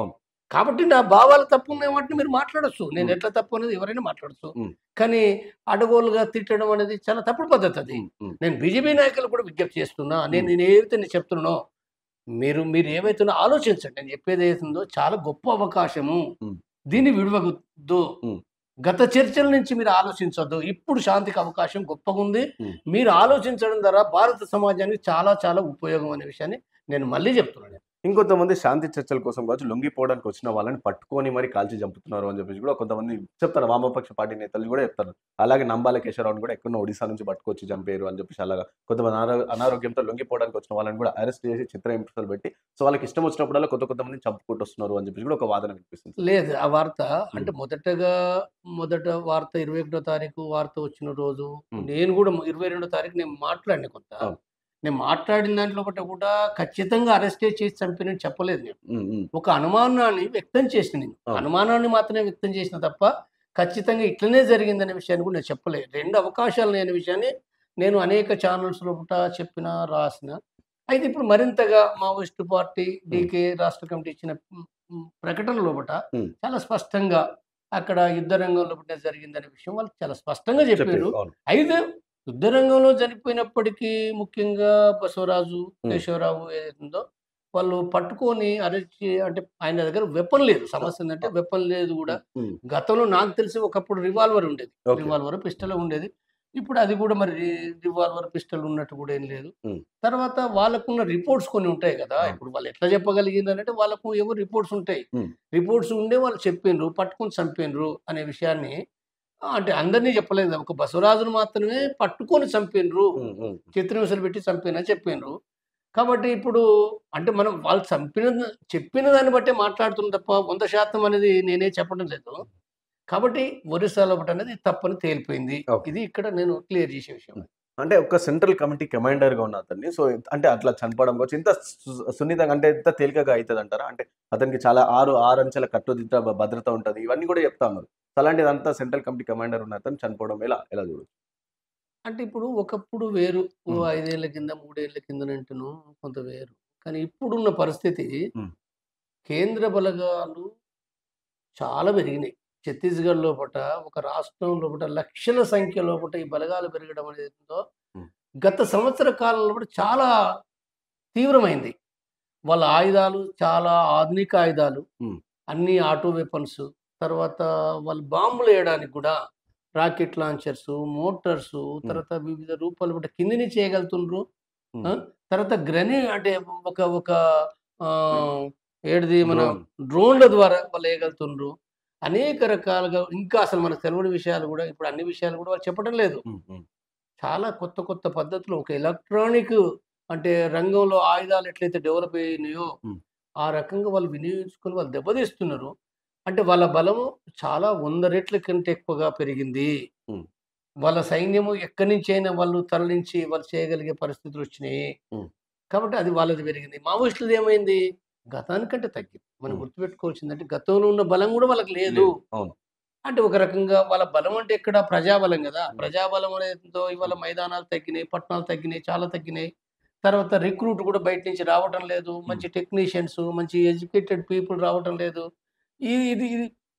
కాబట్టి నా భావాలు తప్పు ఉన్నాయి వాటిని మీరు మాట్లాడొచ్చు. నేను ఎట్లా తప్పు అనేది ఎవరైనా మాట్లాడొచ్చు. కానీ అడగోలుగా తిట్టడం అనేది చాలా తప్పుడు పద్ధతి అది. నేను బీజేపీ నాయకులకు కూడా విజ్ఞప్తి చేస్తున్నా. నేను ఏదైతే చెప్తున్నానో మీరు ఏవైతే ఆలోచించండి. నేను చెప్పేది ఏదైతుందో చాలా గొప్ప అవకాశము. దీన్ని విడవద్దు. గత చర్చల నుంచి మీరు ఆలోచించొద్దు. ఇప్పుడు శాంతికి అవకాశం గొప్పగుంది. మీరు ఆలోచించడం ద్వారా భారత సమాజానికి చాలా ఉపయోగం అనే విషయాన్ని నేను మళ్ళీ చెప్తున్నాను. ఇంకొంతమంది శాంతి చర్చల కోసం కావచ్చు లొంగిపోవడానికి వచ్చిన వాళ్ళని పట్టుకొని మరి కాల్చి చంపుతున్నారు అని చెప్పేసి కూడా కొంతమంది చెప్తారు. వామపక్ష పార్టీ నేతలు కూడా చెప్తారు. అలాగే నంబాల కేశవరావుని కూడా ఎక్కడో ఒడిశా నుంచి పట్టుకొచ్చి చంపారు అని చెప్పేసి అలాగా కొంతమంది అనారోగ్యంతో లొంగిపోవడానికి వచ్చిన వాళ్ళని కూడా అరెస్ట్ చేసి చిత్రహింసలు పెట్టి సో వాళ్ళకి ఇష్టం వచ్చినప్పుడల్లా కొంతమందిని చంపుకుంటూ వస్తున్నారు అని చెప్పేసి కూడా ఒక వాదన వినిపిస్తుంది. లేదు ఆ వార్త అంటే హ్మ్. మొదట వార్త 21 తారీఖు వార్త వచ్చిన రోజు హ్మ్. నేను కూడా 22 తారీఖు నేను మాట్లాడిన కొంత. అవును. నేను మాట్లాడిన దాంట్లో ఒకటి కూడా ఖచ్చితంగా అరెస్టే చేసి చంపినని చెప్పలేదు నేను. హ్మ్. హ్మ్. ఒక అనుమానాన్ని వ్యక్తం చేసిన నేను. అవును. అనుమానాన్ని మాత్రమే వ్యక్తం చేసిన తప్ప, ఖచ్చితంగా ఇట్లనే జరిగిందనే విషయాన్ని కూడా నేను చెప్పలే. 2 అవకాశాలు లేని విషయాన్ని నేను అనేక ఛానల్స్‌లో చెప్పిన, రాసిన. అయితే ఇప్పుడు మరింతగా మావోయిస్టు పార్టీ హ్మ్. డీకే రాష్ట్ర కమిటీ ఇచ్చిన ప్రకటన లోపట హ్మ్. చాలా స్పష్టంగా అక్కడ యుద్ధ రంగంలో లోపటే జరిగిందనే విషయం వాళ్ళు చాలా స్పష్టంగా చెప్పారు. చెప్పారు. అవును. అయితే యుద్ధ రంగంలో చనిపోయినప్పటికీ ముఖ్యంగా బసవరాజు, హ్మ్. కేశవరావు ఏదైతుందో వాళ్ళు పట్టుకొని అరెస్ట్ అంటే ఆయన దగ్గర వెపన్ లేదు. అ! సమస్య ఏందంటే అ! వెపన్ లేదు గూడా. హ్మ్. హ్మ్. గతంలో నాకు తెలిసి ఒకప్పుడు రివాల్వర్ ఉండేది. ఓకే. రివాల్వర్, పిస్టల్ ఉండేది. ఇప్పుడు అది గూడా మరి రివాల్వర్, పిస్టల్ ఉన్నట్టు గూడా ఏం లేదు. హ్మ్. తర్వాత వాళ్ళకున్న రిపోర్ట్స్ కొన్ని ఉంటాయి గదా! అవును. ఇప్పుడు వాళ్ళు ఎట్లా చెప్పగలిగిందనంటే వాళ్ళకు ఏవో రిపోర్ట్స్ ఉంటాయి. హ్మ్. రిపోర్ట్స్ ఉండే వాళ్ళు చెప్పిండ్రు, పట్టుకొని చంపిండ్రు అనే విషయాన్ని అంటే అందరిని చెప్పలేదు. ఒక బసవరాజును మాత్రమే పట్టుకొని చంపిండ్రు. హ్మ్. హ్మ్. చిత్రహింసలు పెట్టి చంపినని చెప్పిండ్రు. కాబట్టి ఇప్పుడు అంటే మనం వాళ్ళు చెప్పిన దాన్ని బట్టే మాట్లాడుతున్నాం తప్ప 100% అనేది నేనే చెప్పడం లేదు. కాబట్టి ఒరిస్సాలో ఒకటనేది తప్పని తేలిపోయింది. ఓకే. ఇది ఇక్కడ నేను క్లియర్ చేసే విషయం. హ్మ్. అంటే ఒక సెంట్రల్ కమిటీ కమాండర్‌గా ఉన్న అతన్ని సో, అంటే అట్లా చనిపోవడం కావచ్చు. ఇంత సున్నితంగా అంటే ఇంత తేలికగా అయితదంటారా? అంటే అతనికి చాలా 6 అంచెల కట్టుదిట్ట భద్రత ఉంటది. ఇవన్నీ కూడా చెప్తా ఉన్నారు. సో, అలాంటిదంతా సెంట్రల్ కమిటీ కమాండర్ ఉన్న అతను చనిపోవడం ఎలా చూడొచ్చు? అంటే ఇప్పుడు ఒకప్పుడు వేరు. ఓ హ్మ్. 5 ఏళ్ల కింద, 3 ఏళ్ల కిందనంటేనో కొంత వేరు. కానీ ఇప్పుడున్న పరిస్థితి హ్మ్. కేంద్ర బలగాలు చాలా పెరిగినాయి. ఛత్తీస్‌గఢ్ లోపట ఒక రాష్ట్రం లోపట లక్షల సంఖ్య లోపట ఈ బలగాలు పెరగడం అనేదుందో హ్మ్. గత సంవత్సర కాలంలో కూడా చాలా తీవ్రమైంది. వాళ్ళ ఆయుధాలు చాలా ఆధునిక ఆయుధాలు. హ్మ్. అన్నీ ఆటో వెపన్స్. తర్వాత వాళ్ళు బాంబులేయడానికి గూడా రాకెట్ లాంచర్సు, మోటార్సు, హ్మ్. తర్వాత వివిధ రూపాలు కూడా కింద నుంచి చేయగలుగుతుండ్రు. హ్మ్. ఆ! తర్వాత అంటే ఒక ఒక ఆహ్, ఏడిది మన డ్రోన్. డ్రోన్‌ల ద్వారా వాళ్ళేయగలుగుతుండ్రు. అనేక రకాలుగా ఇంకా అసలు మనకు తెలవని విషయాలు గూడా ఇప్పుడు అన్ని విషయాలు గూడా వాళ్ళు చెప్పడం లేదు. హ్మ్. హ్మ్. చాలా కొత్త కొత్త పద్ధతులు ఒక ఎలక్ట్రానిక్ అంటే రంగంలో ఆయుధాలు ఎట్లయితే డెవలప్ అయినాయో, హ్మ్. ఆ రకంగా వాళ్ళు వినియోగించుకొని వాళ్ళు దెబ్బతీస్తున్నారు. అంటే వాళ్ళ బలము చాలా 100 రెట్ల కంటే ఎక్కువగా పెరిగింది. హ్మ్. వాళ్ళ సైన్యము ఎక్కడి నుంచైనా వాళ్ళు తరలించి వాళ్ళు చేయగలిగే పరిస్థితులొచ్చినాయి. హ్మ్. కాబట్టి అది వాళ్ళది పెరిగింది. మావోయిస్టులది ఏమైంది? గతానికంటే తగ్గింది. మనం హ్మ్. గుర్తుపెట్టుకోవాల్సిందంటే గతంలో ఉన్న బలం గూడా వాళ్ళకి లేదు. లేదు. అవును. అంటే ఒక రకంగా వాళ్ళ బలం అంటే ఎక్కడ ప్రజాబలం గదా! హ్మ్. ప్రజాబలం అనేదో ఇవాళ హ్మ్. మైదానాలు తగ్గినాయి, పట్టణాలు తగ్గినాయి, చాలా తగ్గినాయి. తర్వాత రిక్రూట్ కూడా బయట నుంచి రావటం లేదు. హ్మ్. మంచి టెక్నీషియన్స్, మంచి ఎడ్యుకేటెడ్ పీపుల్ రావటం లేదు. ఇది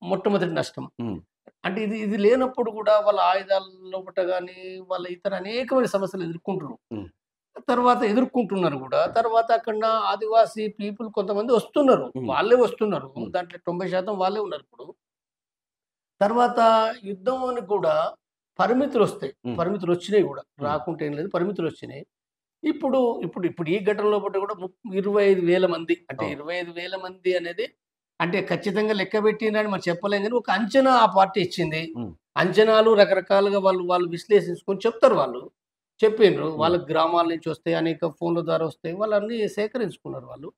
మొట్టమొదటి నష్టం. హ్మ్. అంటే ఇది లేనప్పుడు కూడా వాళ్ళ ఆయుధాల లోపట గాని, వాళ్ళ ఇతర అనేకమైన సమస్యలు ఎదుర్కొంటుర్రు. హ్మ్. తర్వాత ఎదుర్కొంటున్నారు గూడా. తర్వాత అక్కడ ఆదివాసీ పీపుల్ కొంతమంది వస్తున్నారు. హ్మ్. వాళ్ళే వస్తున్నారు. హ్మ్. దాంట్లో 90% వాళ్ళే ఉన్నారిప్పుడు. తర్వాత యుద్ధంని కూడా పరిమితులొస్తాయి. హ్మ్. పరిమితులొచ్చినాయి గూడా. హ్మ్. రాకుంటే ఏం లేదు. పరిమితులొచ్చినాయి. ఇప్పుడు ఈ ఘటనలో పూట కూడా 25,000 మంది అంటే అవును. 25,000 మంది అనేది అంటే ఖచ్చితంగా లెక్క పెట్టిండ్రని మనం చెప్పలేం గానీ, ఒక అంచనా ఆ పార్టీ ఇచ్చింది. హ్మ్. అంచనాలు రకరకాలుగా వాళ్ళు విశ్లేషించుకొని చెప్తారు వాళ్ళు. చెప్పిండ్రు. హ్మ్. వాళ్ళ గ్రామాల నుంచి వస్తాయి. అనేక ఫోన్‌ల ద్వారా వస్తాయి. వాళ్ళన్నీ సేకరించుకున్నారు వాళ్ళు.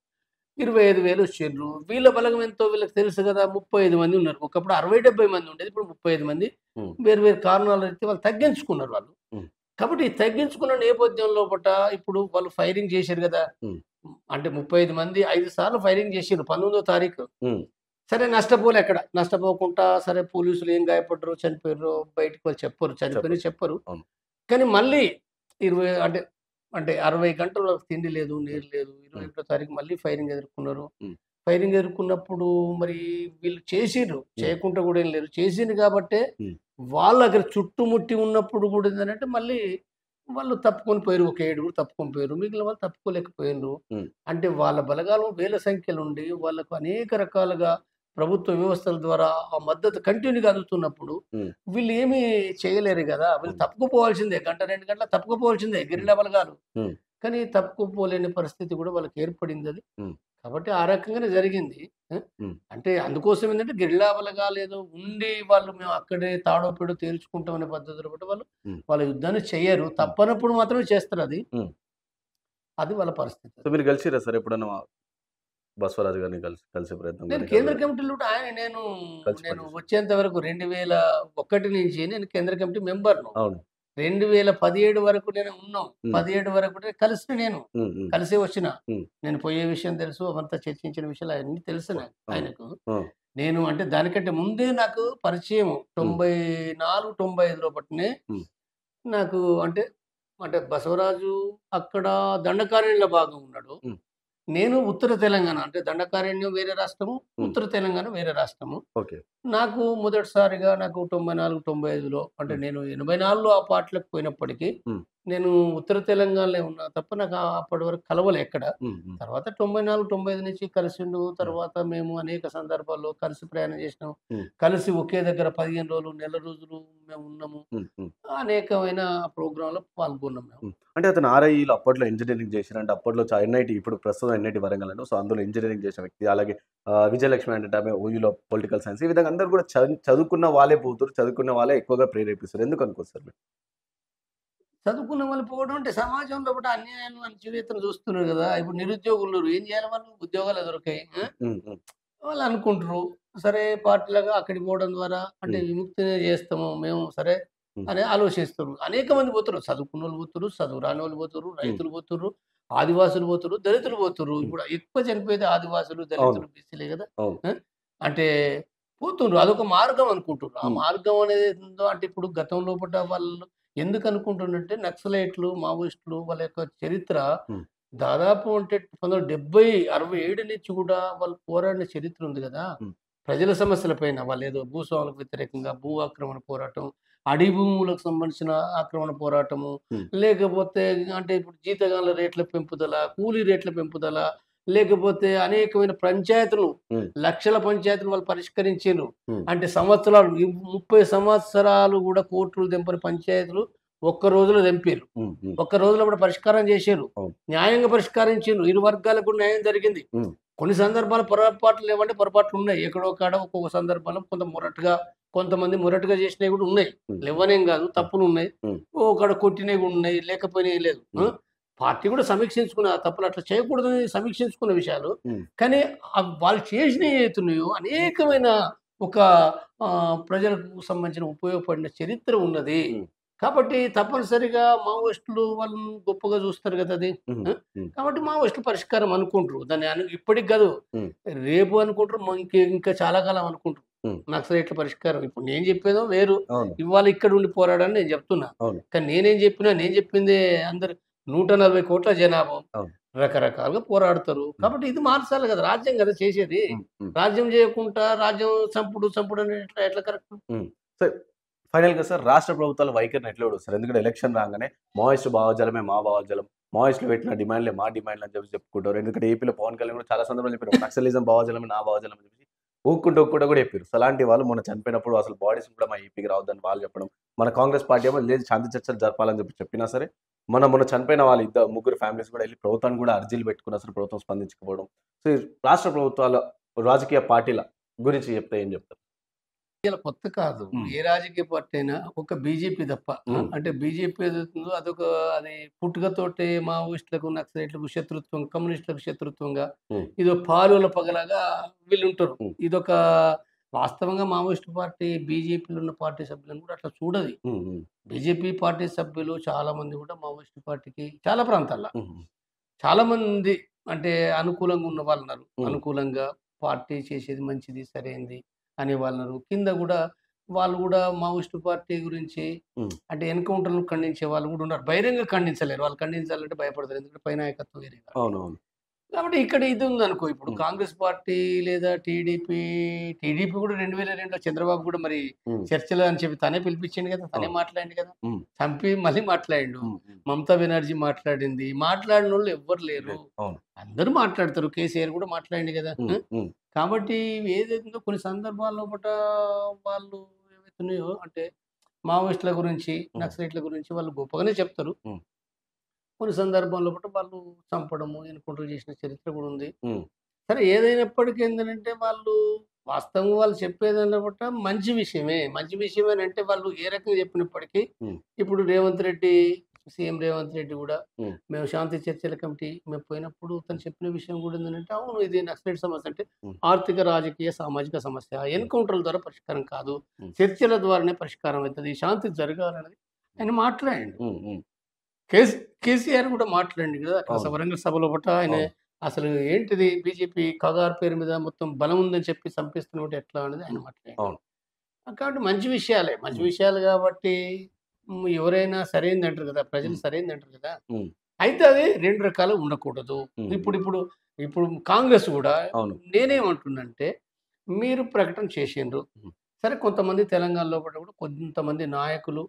25,000 వచ్చిండ్రు. వీళ్ళ బలగం ఎంతో వీళ్ళకి తెలుసు గదా! 35 మంది ఉన్నారు. ఒకప్పుడు 60, 70 మంది ఉండేది. ఇప్పుడు 35 మంది. హ్మ్. వేరు వేరు కారణాల రీత్యా వాళ్ళు తగ్గించుకున్నారు వాళ్ళు. హ్మ్. కాబట్టి ఈ తగ్గించుకున్న నేపథ్యం లోపట ఇప్పుడు వాళ్ళు ఫైరింగ్ చేశారు గదా! హ్మ్. అంటే 35 మంది 5 సార్లు ఫైరింగ్ చేసిండ్రు 19వ తారీఖు. హ్మ్. సరే నష్టపోలే ఎక్కడ. నష్టపోకుండా సరే పోలీసులు ఏం గాయపడ్డారో, చనిపోయారో బయటికి వాళ్ళు చెప్పరు. చనిపోయినయి చెప్పరు. చెప్పరు. అవును. కానీ మళ్ళీ 20 అంటే అంటే 60 గంటలు వాళ్ళకి తిండి లేదు, హ్మ్. నీరు లేదు. హ్మ్. 21 తారీఖు మళ్ళీ ఫైరింగ్ ఎదుర్కొన్నారు. హ్మ్. ఫైరింగ్ ఎదుర్కొన్నప్పుడు మరి వీళ్ళు చేసిండ్రు. హ్మ్. చేయకుండా గూడా ఏం లేదు. చేసిండ్రు కాబట్టే హ్మ్. వాళ్ళక్కడ చుట్టుముట్టి ఉన్నప్పుడు గూడా ఏందనంటే మళ్ళీ వాళ్ళు తప్పుకొని పోయిర్రు. ఒక ఏడుగురు తప్పుకొని పోయిర్రు. మిగిలిన వాళ్ళు తప్పుకోలేకపోయిండ్రు. హ్మ్. అంటే వాళ్ళ బలగాలు వేల సంఖ్యలుండి వాళ్ళకు అనేక రకాలుగా ప్రభుత్వ వ్యవస్థల ద్వారా ఆ మద్దతు కంటిన్యూగా అందుతున్నప్పుడు హ్మ్. వీళ్ళేమి చేయలేరు గదా! వీళ్ళు హ్మ్. తప్పుకుపోవాల్సిందే. గంట, 2 గంటలు తప్పుకుపోవాల్సిందే హ్మ్. గెరిల్లా బలగాలు. హ్మ్. కానీ తప్పుకుపోలేని పరిస్థితి గూడా వాళ్ళకి ఏర్పడిందది. హ్మ్. కాబట్టి ఆ రకంగానే జరిగింది. ఆ! హ్మ్. అంటే అందుకోసం ఏంటంటే గెరిల్లా బలగాలు ఏదో ఉండి వాళ్ళు మేము అక్కడే తాడో పేడో తేల్చుకుంటాం అనే పద్ధతిలో కూడా వాళ్ళు హ్మ్. వాళ్ళ యుద్ధాన్ని చెయ్యరు. హ్మ్. తప్పనప్పుడు మాత్రమే చేస్తారది. హ్మ్. అది వాళ్ళ పరిస్థితి. సో, మీరు కలిసిర్రా సార్ ఎప్పుడన్నా బసవరాజు గారిని కలిసే ప్రయత్నం నేను గాని కేంద్ర కమిటీలో కూడా కలిసి నేను పనిచేసారు. వచ్చేంత వరకు 2001 నుంచి నేను కేంద్ర కమిటీ మెంబర్‌ను. అవును. 2017 వరకు నేను ఉన్నాం. హ్మ్. 17 వరకు కూడా కలిసిన నేను. హ్మ్. హ్మ్. కలిసే వచ్చిన. హ్మ్. నేను పోయే విషయం తెలుసు. అవంతా చర్చించిన విషయాలు అయన్నీ తెలుసు అవును. అవును. ఆయనకు. ఆ! నేను అంటే దానికంటే ముందే నాకు పరిచయం హ్మ్. 94, 95 లోపటనే హ్మ్. నాకు అంటే, అంటే బసవరాజు అక్కడ దండకారణ్యంలో భాగం ఉన్నాడు. హ్మ్. నేను ఉత్తర తెలంగాణ అంటే దండకారణ్యం వేరే రాష్ట్రము, హ్మ్. ఉత్తర తెలంగాణ వేరే రాష్ట్రము. ఓకే. నాకు మొదటిసారిగా నాకు 94, 95లో అంటే హ్మ్. నేను 84లో ఆ పార్టీలోకి పోయినప్పటికీ, హ్మ్. నేను ఉత్తర తెలంగాణలో ఉన్నా తప్ప నాకు అప్పటి వరకు కలవలే ఎక్కడ. హ్మ్. హ్మ్. తర్వాత 94, 95 నుంచి కలిసిండు. హ్మ్. తర్వాత మేము అనేక సందర్భాల్లో కలిసి ప్రయాణం చేసినాం. హ్మ్. కలిసి ఒకే దగ్గర 15 రోజులు, నెల రోజులు మేము ఉన్నాము. హ్మ్. హ్మ్. అనేకమైన ప్రోగ్రామ్‌లో పాల్గొన్నాం మేము. హ్మ్. అంటే అతను ఆర్ఐఈలో అప్పట్లో ఇంజినీరింగ్ చేసిరంటే అప్పట్లో ఎన్ఐటీ ఇప్పుడు ప్రస్తుతం ఎన్ఐటీ వరంగల్ అండి. సో, అందులో ఇంజినీరింగ్ చేసిన వ్యక్తి. అలాగే విజయలక్ష్మి అంటే ఆమె ఓయూలో పొలిటికల్ సైన్స్. ఈ విధంగా అందరూ కూడా చదువుకున్న వాళ్ళే పోతుర్రు. చదువుకున్న వాళ్ళే ఎక్కువగా ప్రేరేపిస్తారు. ఎందుకనుకోవచ్చు మీరు? చదువుకున్న వాళ్ళు పోవడం అంటే సమాజంలో కూడా అన్యాయాలు, అణచివేతను చూస్తున్నారు గదా! ఇప్పుడు నిరుద్యోగులున్నారు. ఏం చేయాలి వాళ్ళు? ఉద్యోగాలు దొరకయి. ఆ! హ్మ్. హ్మ్. వాళ్ళు అనుకుంటరు. సరే పార్టీలాగా అక్కడికి పోవడం ద్వారా అంటే హ్మ్. విముక్తిని చేస్తాము మేము సరే హ్మ్. అని ఆలోచిస్తుర్రు. అనేక మంది పోతుర్రు. చదువుకున్నోళ్ళు పోతుర్రు, చదువు రానోళ్ళు పోతుర్రు, హ్మ్. రైతులు పోతుర్రు, ఆదివాసులు పోతుర్రు, దళితులు పోతుర్రు. హ్మ్. ఇప్పుడు ఎక్కువ చనిపోయేది ఆదివాసులు, అవును. దళితులు, బీసీలే గదా! అవును. ఆ! అంటే పోతుండ్రు. అదొక మార్గం అనుకుంటుర్రు. ఆ హ్మ్. మార్గం అనేది ఏందో అంటే ఇప్పుడు గతంలో పూట వాళ్ళు ఎందుకు అనుకుంటున్నారంటే నక్సలైట్లు, మావోయిస్టులు వాళ్ళ యొక్క చరిత్ర హ్మ్. దాదాపు అంటే 1970, 67 నుంచి కూడా వాళ్ళు పోరాడిన చరిత్ర ఉంది గదా! హ్మ్. ప్రజల సమస్యల పైన వాళ్ళేదో భూస్వాములకు వ్యతిరేకంగా భూ ఆక్రమణ పోరాటం, అడవి భూములకు సంబంధించిన ఆక్రమణ పోరాటము, హ్మ్. లేకపోతే అంటే ఇప్పుడు జీతగాళ్ళ రేట్ల పెంపుదల, కూలీ రేట్ల పెంపుదల, లేకపోతే అనేకమైన పంచాయతీలు, హ్మ్. లక్షల పంచాయతీలు వాళ్ళు పరిష్కరించిండ్రు. హ్మ్. అంటే సంవత్సరాలు 30 సంవత్సరాలు గూడా కోర్టులు దెంపని పంచాయతీలు ఒక్క రోజులో దెంపిర్రు. హ్మ్. హ్మ్. ఒక్క రోజులో కూడా పరిష్కారం జేషిర్రు. అవును. న్యాయంగా పరిష్కరించిండ్రు. ఇరు వర్గాలకు న్యాయం జరిగింది. హ్మ్. కొన్ని సందర్భాలు పొరపాట్లు లేవంటే పొరపాట్లున్నాయి. ఎక్కడో కాడ ఒక్కొక్క సందర్భంలో కొంత మొరటుగా కొంతమంది మొరటుగా చేసినయి గూడా ఉన్నాయి. హ్మ్. లెవ్వనేం గాదు. హ్మ్. తప్పులున్నాయి. హ్మ్. ఓ కాడ కొట్టినయి గూడా ఉన్నాయి. లేకపోయినయి లేదు. ఆ! హ్మ్. పార్టీ గూడా సమీక్షించుకున్న ఆ తప్పులు అట్లా చేయకూడదని సమీక్షించుకున్న విషయాలు. హ్మ్. కానీ వాళ్ళు చేసినయి ఏతున్నయో అనేకమైన ఒక ప్రజలకు సంబంధించిన ఉపయోగపడిన చరిత్ర ఉన్నది. హ్మ్. కాబట్టి తప్పనిసరిగా మావోయిస్టులు వాళ్ళని గొప్పగా చూస్తారు గదా! అది. హ్మ్. ఆ! హ్మ్. కాబట్టి మావోయిస్టులు పరిష్కారం అనుకుంటరు. దాన్ని ఇప్పటికి గాదు. హ్మ్. రేపు అనుకుంటరు. ఇంకా చాలా కాలం అనుకుంటరు. హ్మ్. నక్సలైట్ల పరిష్కారం. ఇప్పుడు నేను చెప్పేదో వేరు. అవును. ఇవాళ ఇక్కడుండి పోరాడని నేను చెప్తున్నా. అవును. కానీ నేనేం చెప్పినా నేను చెప్పిందే అందరు 140,00,00,000 జనాభా. అవును. రకరకాలుగా పోరాడతారు. హ్మ్. కాబట్టి ఇది మార్చాలి గదా! రాజ్యం గదా చేసేది. హ్మ్. హ్మ్. రాజ్యం చేయకుండా రాజ్యం చంపుడు అని ఎట్లా కరెక్టు? హ్మ్. సో, ఫైనల్‌గా సార్ రాష్ట్ర ప్రభుత్వాల వైఖరిని ఎట్లా చూడొస్తారు? ఎందుకంటే ఎలక్షన్ రాంగానే మావోయిస్టు భావజాలమే మా భావజాలం. మావోయిస్టులు పెట్టిన డిమాండ్‌లే మా డిమాండ్‌లు అని చెప్పి చెప్పుకుంటారు. ఎందుకంటే ఏపీలో పవన్ కళ్యాణ్ కూడా చాలా సందర్భాల్లో చెప్పారు. నక్సలిజం భావజాలమే నా భావజాలం అని చెప్పి ఊరుకుంటూ కూడా చెప్పారు. సో, అలాంటి వాళ్ళు మొన్న చనిపోయినప్పుడు అసలు బాడీస్ కూడా మా ఏపీకి రావద్దని వాళ్ళు చెప్పడం. మన కాంగ్రెస్ పార్టీ ఏమో లేదు శాంతి చర్చలు జరపాలని చెప్పి చెప్పినా సరే, మొన్న చనిపోయిన వాళ్ళ ముగ్గురు ఫ్యామిలీస్ కూడా ఎళ్లి ప్రభుత్వానికి కూడా అర్జీలు పెట్టుకున్నా సరే ప్రభుత్వం స్పందించకపోవడం. సో, ఈ రాష్ట్ర ప్రభుత్వాల రాజకీయ పార్టీల గురించి చెప్తే ఏం చెప్తారు? ఇలా కొత్త కాదు. హ్మ్. ఏ రాజకీయ పార్టీ అయినా ఒక బీజేపీ తప్ప. హ్మ్. అంటే బీజేపీ ఏదైతుందో అది పుట్టుకతోటే మావోయిస్టులకు, నక్సలైట్లకు శత్రుత్వం, కమ్యూనిస్టులకు శత్రుత్వంగా హ్మ్. ఇదో పాలుల పగలాగా వీళ్ళుంటరు. హ్మ్. ఇదొక వాస్తవంగా మావోయిస్ట్ పార్టీ బీజేపీలో ఉన్న పార్టీ సభ్యులను కూడా అట్లా చూడది. హ్మ్. హ్మ్. బీజేపీ పార్టీ సభ్యులు చాలామంది కూడా మావోయిస్ట్ పార్టీకి చాలా ప్రాంతాల్లో హ్మ్. చాలామంది అంటే అనుకూలంగా ఉన్న వాళ్ళున్నారు. హ్మ్. అనుకూలంగా పార్టీ చేసేది మంచిది, సరైంది అనే వాళ్ళున్నారు. కింద గూడా వాళ్ళు గూడా మావోయిస్ట్ పార్టీ గురించి హ్మ్. అంటే ఎన్‌కౌంటర్‌లను ఖండించే వాళ్ళు గూడా ఉన్నారు. బహిరంగంగా ఖండించలేరు. వాళ్ళు ఖండించాలంటే భయపడతారు. ఎందుకంటే పై నాయకత్వం వేరే కాబట్టి. అవునవును. కాబట్టి ఇక్కడ ఇది ఉందనుకో ఇప్పుడు హ్మ్. కాంగ్రెస్ పార్టీ లేదా టీడీపీ కూడా 2002లో చంద్రబాబు గూడా మరి హ్మ్. చర్చలు అని చెప్పి తనే పిలిపించిండు గదా! తనే అవును. మాట్లాడిండు గదా! హ్మ్. చంపి మళ్ళీ మాట్లాడిండు. హ్మ్. హ్మ్. మమతా బెనర్జీ మాట్లాడింది. మాట్లాడినోళ్ళు ఎవ్వరు లేరు. లేదు. అవును. అందరూ మాట్లాడతారు. కేసీఆర్ గూడా మాట్లాడిండు గదా! హ్మ్. ఆ! హ్మ్. కాబట్టి ఏదైతుందో కొన్ని సందర్భాల్లో వాళ్ళు ఏవైతున్నాయో అంటే మావోయిస్టుల గురించి, హ్మ్. నక్సలైట్ల గురించి వాళ్ళు గొప్పగానే చెప్తారు. హ్మ్. కొన్ని సందర్భాల్లో వాళ్ళు చంపడము, ఎన్‌కౌంటర్ చేసిన చరిత్ర గూడా ఉంది. హ్మ్. సరే ఏదైనప్పటికీ ఏంటంటే వాళ్ళు వాస్తవంగా వాళ్ళు చెప్పేదాన్ని బట్ట మంచి విషయమే. మంచి విషయమేనంటే వాళ్ళు ఏ రకంగా చెప్పినప్పటికీ హ్మ్. ఇప్పుడు రేవంత్ రెడ్డి సీఎం రేవంత్ రెడ్డి గూడా హ్మ్. మేము శాంతి చర్చల కమిటీ మేము పోయినప్పుడు తను చెప్పిన విషయం గూడా ఏంటంటే అవును ఇది నక్సలైట్ సమస్య అంటే హ్మ్. ఆర్థిక, రాజకీయ, సామాజిక సమస్య. హ్మ్. ఎన్‌కౌంటర్‌ల ద్వారా పరిష్కారం కాదు. హ్మ్. చర్చల ద్వారానే పరిష్కారం అయితది. శాంతి జరగాలనేది ఆయన మాట్లాడిండు. హ్మ్. హ్మ్. కేస్ కేసీఆర్ గూడా మాట్లాడిండు గదా! అక్కడ అవును. వరంగల్ సభలో గూడా ఆయన అవును. అసలు ఏంటిది బీజేపీ కగారు పేరు మీద మొత్తం బలం ఉందని చెప్పి చంపేస్తున్నవుంటే ఎట్లా అనేది ఆయన మాట్లాడిండు. అవును. కాబట్టి మంచి విషయాలే. మంచి హ్మ్. విషయాలు గాబట్టి ఎవరైనా సరైందంటారు గదా! ప్రజలు హ్మ్. సరైందంటారు గదా! హ్మ్. అయితే అది 2 రకాలుగా ఉండకూడదు. హ్మ్. హ్మ్. ఇప్పుడు ఇప్పుడు కాంగ్రెస్ గూడా అవును. నేనేమంటున్నానంటే మీరు ప్రకటన చేసిండ్రు. హ్మ్. సరే కొంతమంది తెలంగాణ లోపట గూడా కొంతమంది నాయకులు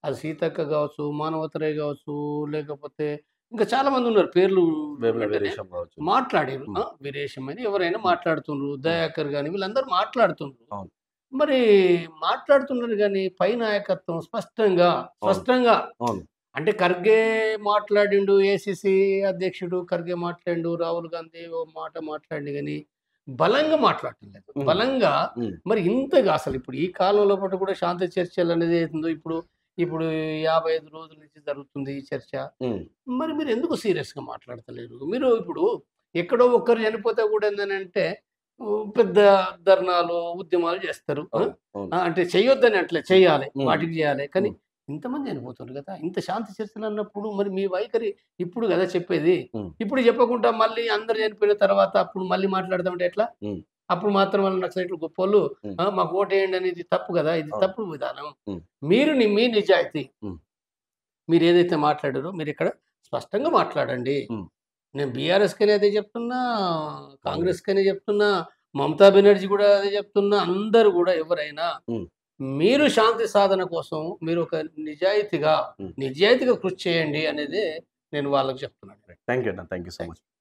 అది సీతక్క గావచ్చు, మానవతరాయ్ గావచ్చు, లేకపోతే ఇంకా చాలామందున్నారు. పేర్లు వేముల వెంటనే వీరేశం కావచ్చు. మాట్లాడిర్రు. హ్మ్. వీరేశం అని ఎవరైనా హ్మ్. మాట్లాడుతుండ్రు. హ్మ్. దయాకర్ గాని వీళ్ళందరూ మాట్లాడుతుండ్రు. అవును. మరి మాట్లాడుతున్నారు గానీ పై నాయకత్వం అవును. స్పష్టంగా అవును. అంటే ఖర్గే మాట్లాడిండు. ఏసీసీ అధ్యక్షుడు ఖర్గే మాట్లాడిండు. రాహుల్ గాంధీ ఓ మాట మాట్లాడిండు గానీ, బలంగా మాట్లాడటం లేదు. హ్మ్. బలంగా హ్మ్. మరి ఇంతగా అసలు ఇప్పుడు ఈ కాలంలో పూట కూడా శాంతి చర్చలనేది ఏతుందో ఇప్పుడు 55 రోజుల నుంచి జరుగుతుంది ఈ చర్చ. హ్మ్. మరి మీరెందుకు సీరియస్‌గా మాట్లాడతలేరు? మీరు ఇప్పుడు ఎక్కడో ఒక్కరు చనిపోతే గూడా ఏందనంటే పెద్ద ధర్నాలు, ఉద్యమాలు జేస్తారు. అవును. అవును. అంటే చెయ్యొద్దని అనట్లే హ్మ్. చేయాలి. హ్మ్. వాటికి జేయాలి. కానీ హ్మ్. ఇంతమంది చనిపోతుండ్రు గదా! ఇంత శాంతి చర్చలన్నప్పుడు మరి మీ వైఖరి ఇప్పుడు గదా చెప్పేది. హ్మ్. ఇప్పుడు చెప్పకుండా మళ్ళీ అందరూ చనిపోయిన తర్వాత అప్పుడు మళ్ళీ మాట్లాడదామంటే ఎట్లా? హ్మ్. అప్పుడు మాత్రం వాళ్ళు నక్సలైట్లు గొప్పోళ్ళు. హ్మ్. మాకు ఓటేయండి అనేది తప్పు గదా! ఇది అవును. తప్పుడు విధానం. హ్మ్. మీరు మీ నిజాయితీ హ్మ్. మీరేదైతే మాట్లాడారో మీరిక్కడ స్పష్టంగా మాట్లాడండి. హ్మ్. నేను బీఆర్ఎస్‌కని అదే చెప్తున్నా, కాంగ్రెస్. కాంగ్రెస్‌కని చెప్తున్నా, మమతా బెనర్జీ గూడా అదే చెప్తున్నా. అందరూ గూడా ఎవరైనా హ్మ్. మీరు శాంతి సాధన కోసం మీరొక నిజాయితీగా, హ్మ్. నిజాయితీగా కృషి చేయండి అనేదే నేను వాళ్ళకి చెప్తున్నాను. థాంక్ యూ అన్న. Thank you so thank much. You.